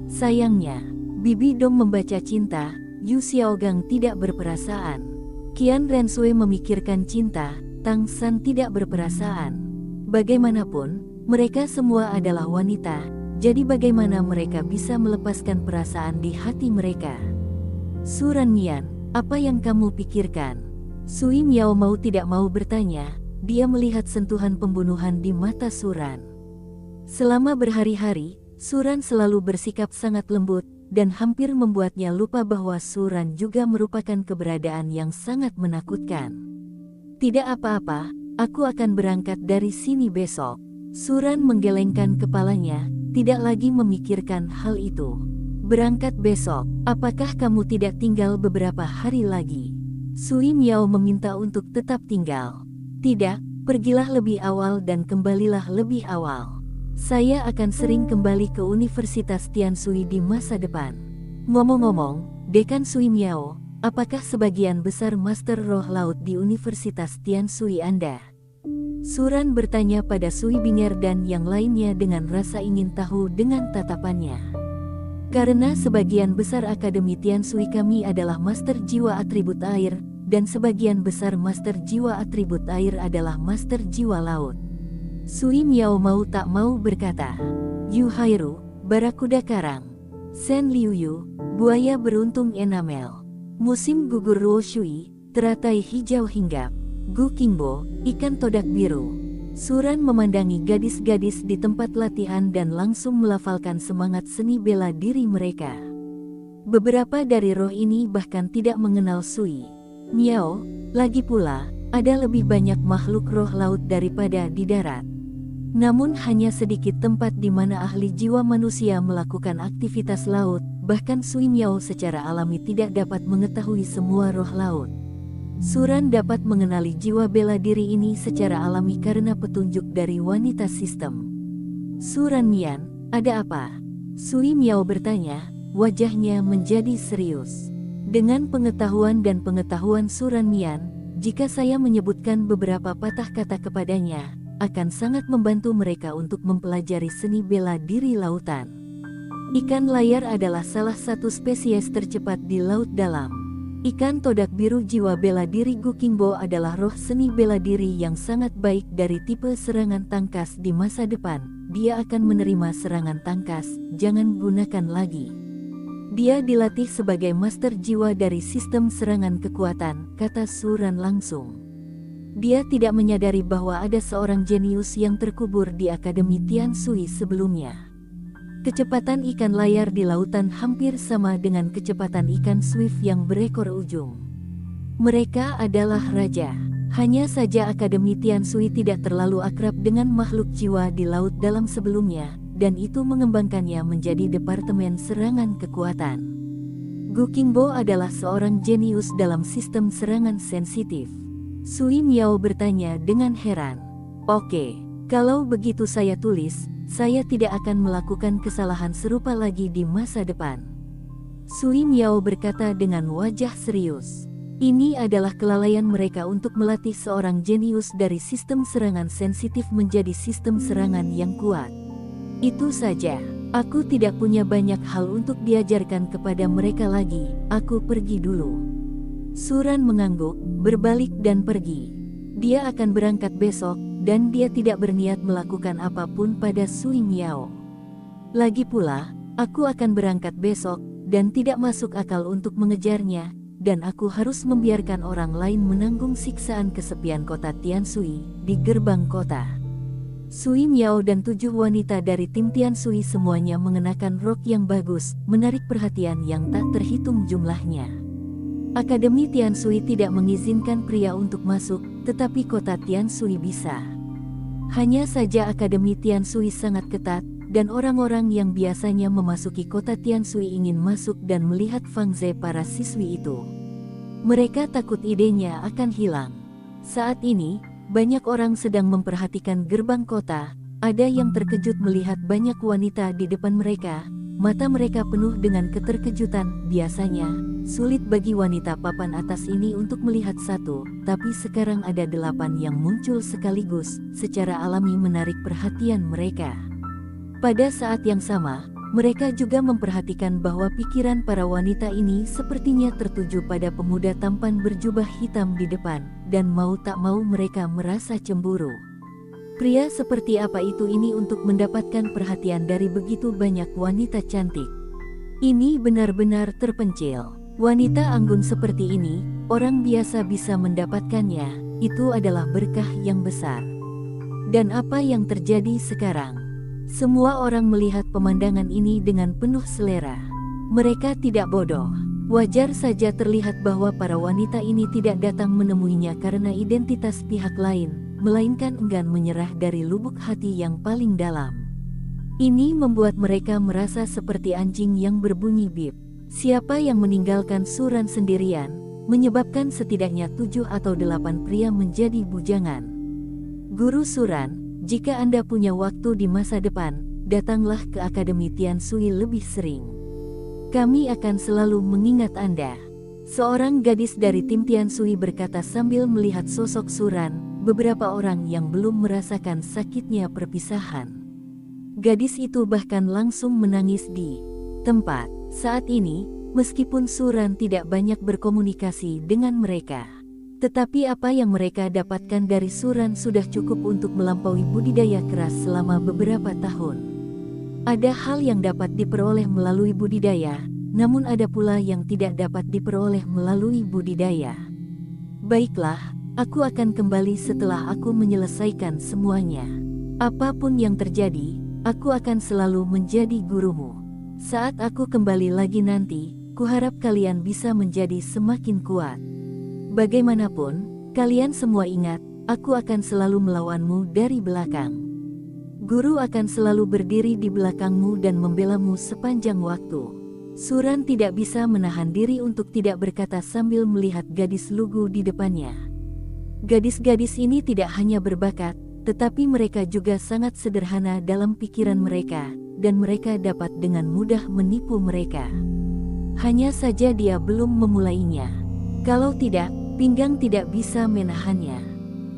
Sayangnya, Bibi Dong membaca cinta, Yu Xiaogang tidak berperasaan. Qian Rensui memikirkan cinta, Tang San tidak berperasaan. Bagaimanapun, mereka semua adalah wanita. Jadi bagaimana mereka bisa melepaskan perasaan di hati mereka? Suran Mian, apa yang kamu pikirkan? Sui Miao mau tidak mau bertanya, dia melihat sentuhan pembunuhan di mata Suran. Selama berhari-hari, Suran selalu bersikap sangat lembut, dan hampir membuatnya lupa bahwa Suran juga merupakan keberadaan yang sangat menakutkan. Tidak apa-apa, aku akan berangkat dari sini besok. Suran menggelengkan kepalanya, tidak lagi memikirkan hal itu. Berangkat besok, apakah kamu tidak tinggal beberapa hari lagi? Sui Miao meminta untuk tetap tinggal. Tidak, pergilah lebih awal dan kembalilah lebih awal. Saya akan sering kembali ke Universitas Tianshui di masa depan. Ngomong-ngomong, Dekan Sui Miao, apakah sebagian besar Master Roh Laut di Universitas Tianshui Anda? Suran bertanya pada Sui Binger dan yang lainnya dengan rasa ingin tahu dengan tatapannya. Karena sebagian besar Akademi Tianshui kami adalah Master Jiwa Atribut Air, dan sebagian besar Master Jiwa Atribut Air adalah Master Jiwa Laut. Sui Miao mau tak mau berkata, Yu Hairu, Barakuda Karang, Sen Liuyu, Buaya Beruntung Enamel, Musim Gugur Ruo Shui, Teratai Hijau Hinggap, Gu Kingbo, Ikan Todak Biru. Suran memandangi gadis-gadis di tempat latihan dan langsung melafalkan semangat seni bela diri mereka. Beberapa dari roh ini bahkan tidak mengenal Sui Miao, lagi pula, ada lebih banyak makhluk roh laut daripada di darat. Namun hanya sedikit tempat di mana ahli jiwa manusia melakukan aktivitas laut, bahkan Sui Miao secara alami tidak dapat mengetahui semua roh laut. Suran dapat mengenali jiwa bela diri ini secara alami karena petunjuk dari wanita sistem. Suran Mian, ada apa? Sui Miao bertanya, wajahnya menjadi serius. Dengan pengetahuan dan pengetahuan Suran Mian, jika saya menyebutkan beberapa patah kata kepadanya, akan sangat membantu mereka untuk mempelajari seni bela diri lautan. Ikan layar adalah salah satu spesies tercepat di laut dalam. Ikan todak biru jiwa bela diri Gu Kingbo adalah roh seni bela diri yang sangat baik dari tipe serangan tangkas di masa depan. Dia akan menerima serangan tangkas, jangan gunakan lagi. Dia dilatih sebagai master jiwa dari sistem serangan kekuatan, kata Suran langsung. Dia tidak menyadari bahwa ada seorang jenius yang terkubur di Akademi Tianshui sebelumnya. Kecepatan ikan layar di lautan hampir sama dengan kecepatan ikan swift yang berekor ujung. Mereka adalah raja. Hanya saja Akademi Tianshui tidak terlalu akrab dengan makhluk jiwa di laut dalam sebelumnya, dan itu mengembangkannya menjadi Departemen Serangan Kekuatan. Gu Kingbo adalah seorang jenius dalam sistem serangan sensitif. Sui Miao bertanya dengan heran. Oke, kalau begitu saya tulis, saya tidak akan melakukan kesalahan serupa lagi di masa depan. Sui Miao berkata dengan wajah serius. Ini adalah kelalaian mereka untuk melatih seorang jenius dari sistem serangan sensitif menjadi sistem serangan yang kuat. Itu saja, aku tidak punya banyak hal untuk diajarkan kepada mereka lagi, aku pergi dulu. Suran mengangguk, berbalik dan pergi. Dia akan berangkat besok, dan dia tidak berniat melakukan apapun pada Sui Miao. Lagi pula, aku akan berangkat besok, dan tidak masuk akal untuk mengejarnya, dan aku harus membiarkan orang lain menanggung siksaan kesepian kota Tianshui di gerbang kota. Sui Miao dan 7 wanita dari tim Tianshui semuanya mengenakan rok yang bagus, menarik perhatian yang tak terhitung jumlahnya. Akademi Tianshui tidak mengizinkan pria untuk masuk, tetapi kota Tianshui bisa. Hanya saja Akademi Tianshui sangat ketat, dan orang-orang yang biasanya memasuki kota Tianshui ingin masuk dan melihat fangze para siswi itu. Mereka takut idenya akan hilang. Saat ini, banyak orang sedang memperhatikan gerbang kota, ada yang terkejut melihat banyak wanita di depan mereka, mata mereka penuh dengan keterkejutan. Biasanya, sulit bagi wanita papan atas ini untuk melihat satu, tapi sekarang ada 8 yang muncul sekaligus, secara alami menarik perhatian mereka. Pada saat yang sama, mereka juga memperhatikan bahwa pikiran para wanita ini sepertinya tertuju pada pemuda tampan berjubah hitam di depan, dan mau tak mau mereka merasa cemburu. Pria seperti apa itu ini untuk mendapatkan perhatian dari begitu banyak wanita cantik? Ini benar-benar terpencil. Wanita anggun seperti ini, orang biasa bisa mendapatkannya, itu adalah berkah yang besar. Dan apa yang terjadi sekarang? Semua orang melihat pemandangan ini dengan penuh selera. Mereka tidak bodoh. Wajar saja terlihat bahwa para wanita ini tidak datang menemuinya karena identitas pihak lain, melainkan enggan menyerah dari lubuk hati yang paling dalam. Ini membuat mereka merasa seperti anjing yang berbunyi bip. Siapa yang meninggalkan Suran sendirian, menyebabkan setidaknya 7 atau 8 pria menjadi bujangan. Guru Suran, jika Anda punya waktu di masa depan, datanglah ke Akademi Tian Sui lebih sering. Kami akan selalu mengingat Anda. Seorang gadis dari tim Tian Sui berkata sambil melihat sosok Suran, beberapa orang yang belum merasakan sakitnya perpisahan. Gadis itu bahkan langsung menangis di tempat. Saat ini, meskipun Suran tidak banyak berkomunikasi dengan mereka, tetapi apa yang mereka dapatkan dari Suran sudah cukup untuk melampaui budidaya keras selama beberapa tahun. Ada hal yang dapat diperoleh melalui budidaya, namun ada pula yang tidak dapat diperoleh melalui budidaya. Baiklah, aku akan kembali setelah aku menyelesaikan semuanya. Apapun yang terjadi, aku akan selalu menjadi gurumu. Saat aku kembali lagi nanti, kuharap kalian bisa menjadi semakin kuat. Bagaimanapun, kalian semua ingat, aku akan selalu melawanmu dari belakang. Guru akan selalu berdiri di belakangmu dan membelamu sepanjang waktu. Suran tidak bisa menahan diri untuk tidak berkata sambil melihat gadis lugu di depannya. Gadis-gadis ini tidak hanya berbakat, tetapi mereka juga sangat sederhana dalam pikiran mereka, dan mereka dapat dengan mudah menipu mereka. Hanya saja dia belum memulainya. Kalau tidak, pinggang tidak bisa menahannya.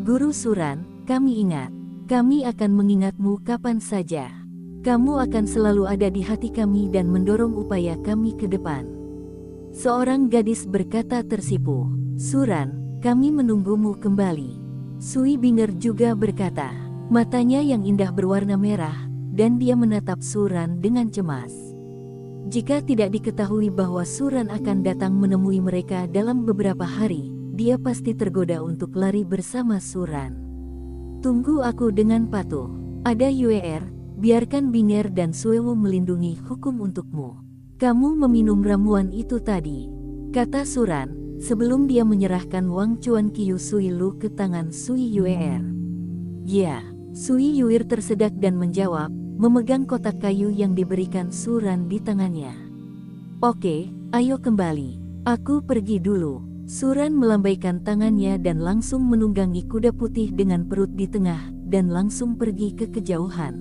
Guru Suran, kami ingat. Kami akan mengingatmu kapan saja. Kamu akan selalu ada di hati kami dan mendorong upaya kami ke depan. Seorang gadis berkata tersipu. Suran, kami menunggumu kembali. Sui Binger juga berkata. Matanya yang indah berwarna merah, dan dia menatap Suran dengan cemas. Jika tidak diketahui bahwa Suran akan datang menemui mereka dalam beberapa hari, dia pasti tergoda untuk lari bersama Suran. Tunggu aku dengan patuh. Ada Yuer, biarkan Binger dan Suewo melindungi hukum untukmu. Kamu meminum ramuan itu tadi, kata Suran, sebelum dia menyerahkan Wang Chuan Kiu Sui Lu ke tangan Sui Yuer. Ya, Sui Yuer tersedak dan menjawab, memegang kotak kayu yang diberikan Suran di tangannya. Oke, ayo kembali. Aku pergi dulu. Suran melambaikan tangannya dan langsung menunggangi kuda putih dengan perut di tengah, dan langsung pergi ke kejauhan.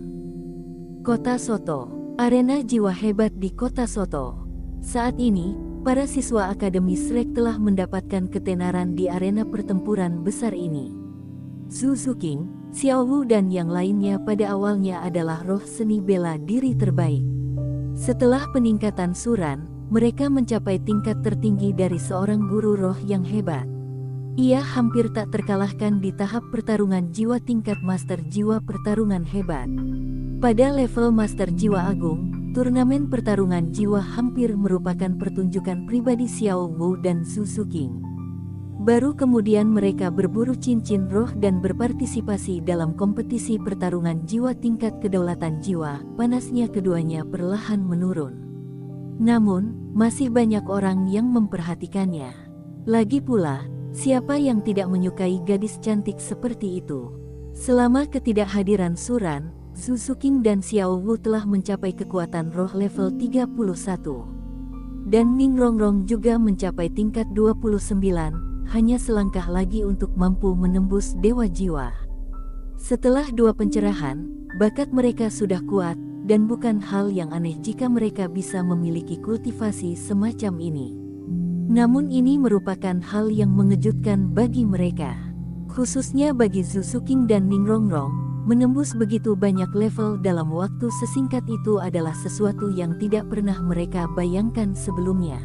Kota Soto. Arena jiwa hebat di Kota Soto. Saat ini, para siswa Akademi Shrek telah mendapatkan ketenaran di arena pertempuran besar ini. Zhu Zuqing, Xiao Wu dan yang lainnya pada awalnya adalah roh seni bela diri terbaik. Setelah peningkatan Suran, mereka mencapai tingkat tertinggi dari seorang guru roh yang hebat. Ia hampir tak terkalahkan di tahap pertarungan jiwa tingkat Master Jiwa Pertarungan Hebat. Pada level Master Jiwa Agung, turnamen pertarungan jiwa hampir merupakan pertunjukan pribadi Xiao Wu dan Zhu Zuqing. Baru kemudian mereka berburu cincin roh dan berpartisipasi dalam kompetisi pertarungan jiwa tingkat kedaulatan jiwa. Panasnya keduanya perlahan menurun. Namun, masih banyak orang yang memperhatikannya. Lagi pula, siapa yang tidak menyukai gadis cantik seperti itu? Selama ketidakhadiran Suran, Zhu Zuqing dan Xiao Wu telah mencapai kekuatan roh level 31. Dan Ning Rongrong juga mencapai tingkat 29. Hanya selangkah lagi untuk mampu menembus Dewa Jiwa. Setelah 2 pencerahan, bakat mereka sudah kuat, dan bukan hal yang aneh jika mereka bisa memiliki kultivasi semacam ini. Namun ini merupakan hal yang mengejutkan bagi mereka. Khususnya bagi Zhu Zuqing dan Ning Rongrong, menembus begitu banyak level dalam waktu sesingkat itu adalah sesuatu yang tidak pernah mereka bayangkan sebelumnya.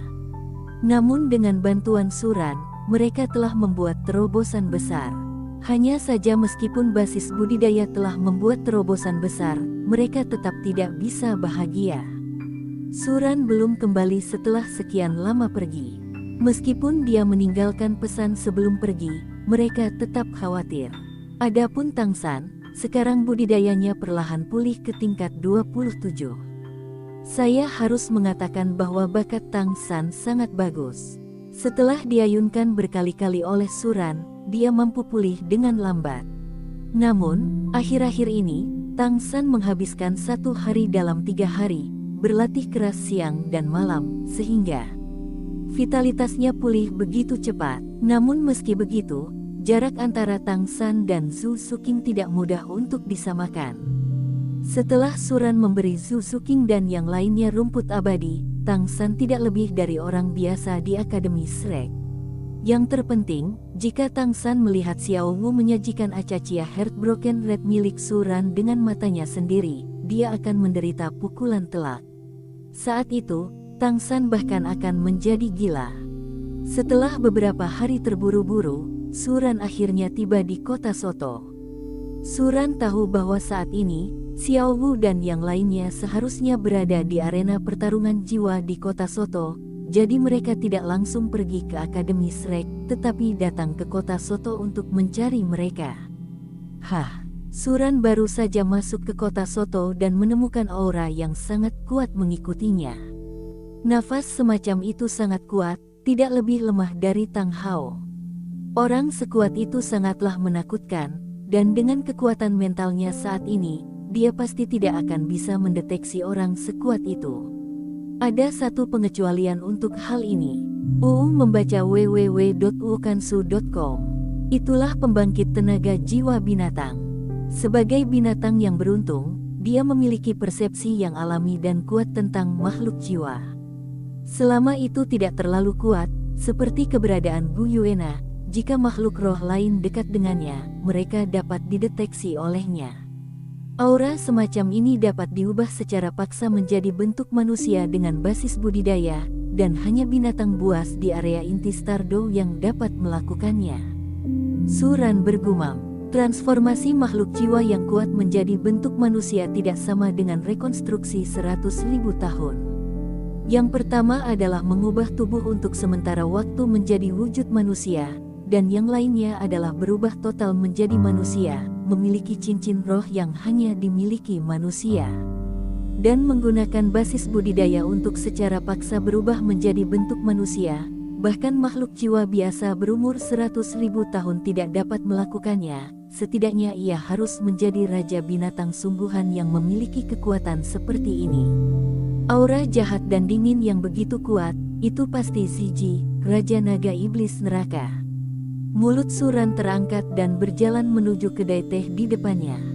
Namun dengan bantuan Suran, mereka telah membuat terobosan besar. Hanya saja meskipun basis budidaya telah membuat terobosan besar, mereka tetap tidak bisa bahagia. Suran belum kembali setelah sekian lama pergi. Meskipun dia meninggalkan pesan sebelum pergi, mereka tetap khawatir. Adapun Tang San, sekarang budidayanya perlahan pulih ke tingkat 27. Saya harus mengatakan bahwa bakat Tang San sangat bagus. Setelah diayunkan berkali-kali oleh Suran, dia mampu pulih dengan lambat. Namun, akhir-akhir ini, Tang San menghabiskan 1 hari dalam 3 hari, berlatih keras siang dan malam, sehingga vitalitasnya pulih begitu cepat. Namun meski begitu, jarak antara Tang San dan Zhu Suqing tidak mudah untuk disamakan. Setelah Suran memberi Zhu Suqing dan yang lainnya rumput abadi, Tang San tidak lebih dari orang biasa di Akademi Shrek. Yang terpenting, jika Tang San melihat Xiao Wu menyajikan acaccia Heartbroken Red milik Suran dengan matanya sendiri, dia akan menderita pukulan telak. Saat itu, Tang San bahkan akan menjadi gila. Setelah beberapa hari terburu-buru, Suran akhirnya tiba di kota Soto. Suran tahu bahwa saat ini, Xiao Wu dan yang lainnya seharusnya berada di arena pertarungan jiwa di kota Soto. Jadi mereka tidak langsung pergi ke Akademi Shrek, tetapi datang ke kota Soto untuk mencari mereka. Suran baru saja masuk ke kota Soto dan menemukan aura yang sangat kuat mengikutinya. Nafas semacam itu sangat kuat, tidak lebih lemah dari Tang Hao. Orang sekuat itu sangatlah menakutkan, dan dengan kekuatan mentalnya saat ini, dia pasti tidak akan bisa mendeteksi orang sekuat itu. Ada satu pengecualian untuk hal ini. Uung membaca www.uukansu.com. Itulah pembangkit tenaga jiwa binatang. Sebagai binatang yang beruntung, dia memiliki persepsi yang alami dan kuat tentang makhluk jiwa. Selama itu tidak terlalu kuat, seperti keberadaan Gu Yuena, jika makhluk roh lain dekat dengannya, mereka dapat dideteksi olehnya. Aura semacam ini dapat diubah secara paksa menjadi bentuk manusia dengan basis budidaya, dan hanya binatang buas di area inti Stardow yang dapat melakukannya. Suran bergumam, transformasi makhluk jiwa yang kuat menjadi bentuk manusia tidak sama dengan rekonstruksi 100.000 tahun. Yang pertama adalah mengubah tubuh untuk sementara waktu menjadi wujud manusia, dan yang lainnya adalah berubah total menjadi manusia, memiliki cincin roh yang hanya dimiliki manusia, dan menggunakan basis budidaya untuk secara paksa berubah menjadi bentuk manusia. Bahkan makhluk jiwa biasa berumur 100.000 tahun tidak dapat melakukannya. Setidaknya ia harus menjadi raja binatang sungguhan yang memiliki kekuatan seperti ini. Aura jahat dan dingin yang begitu kuat, itu pasti Ziji, Raja Naga Iblis Neraka. Mulut Suran terangkat dan berjalan menuju kedai teh di depannya.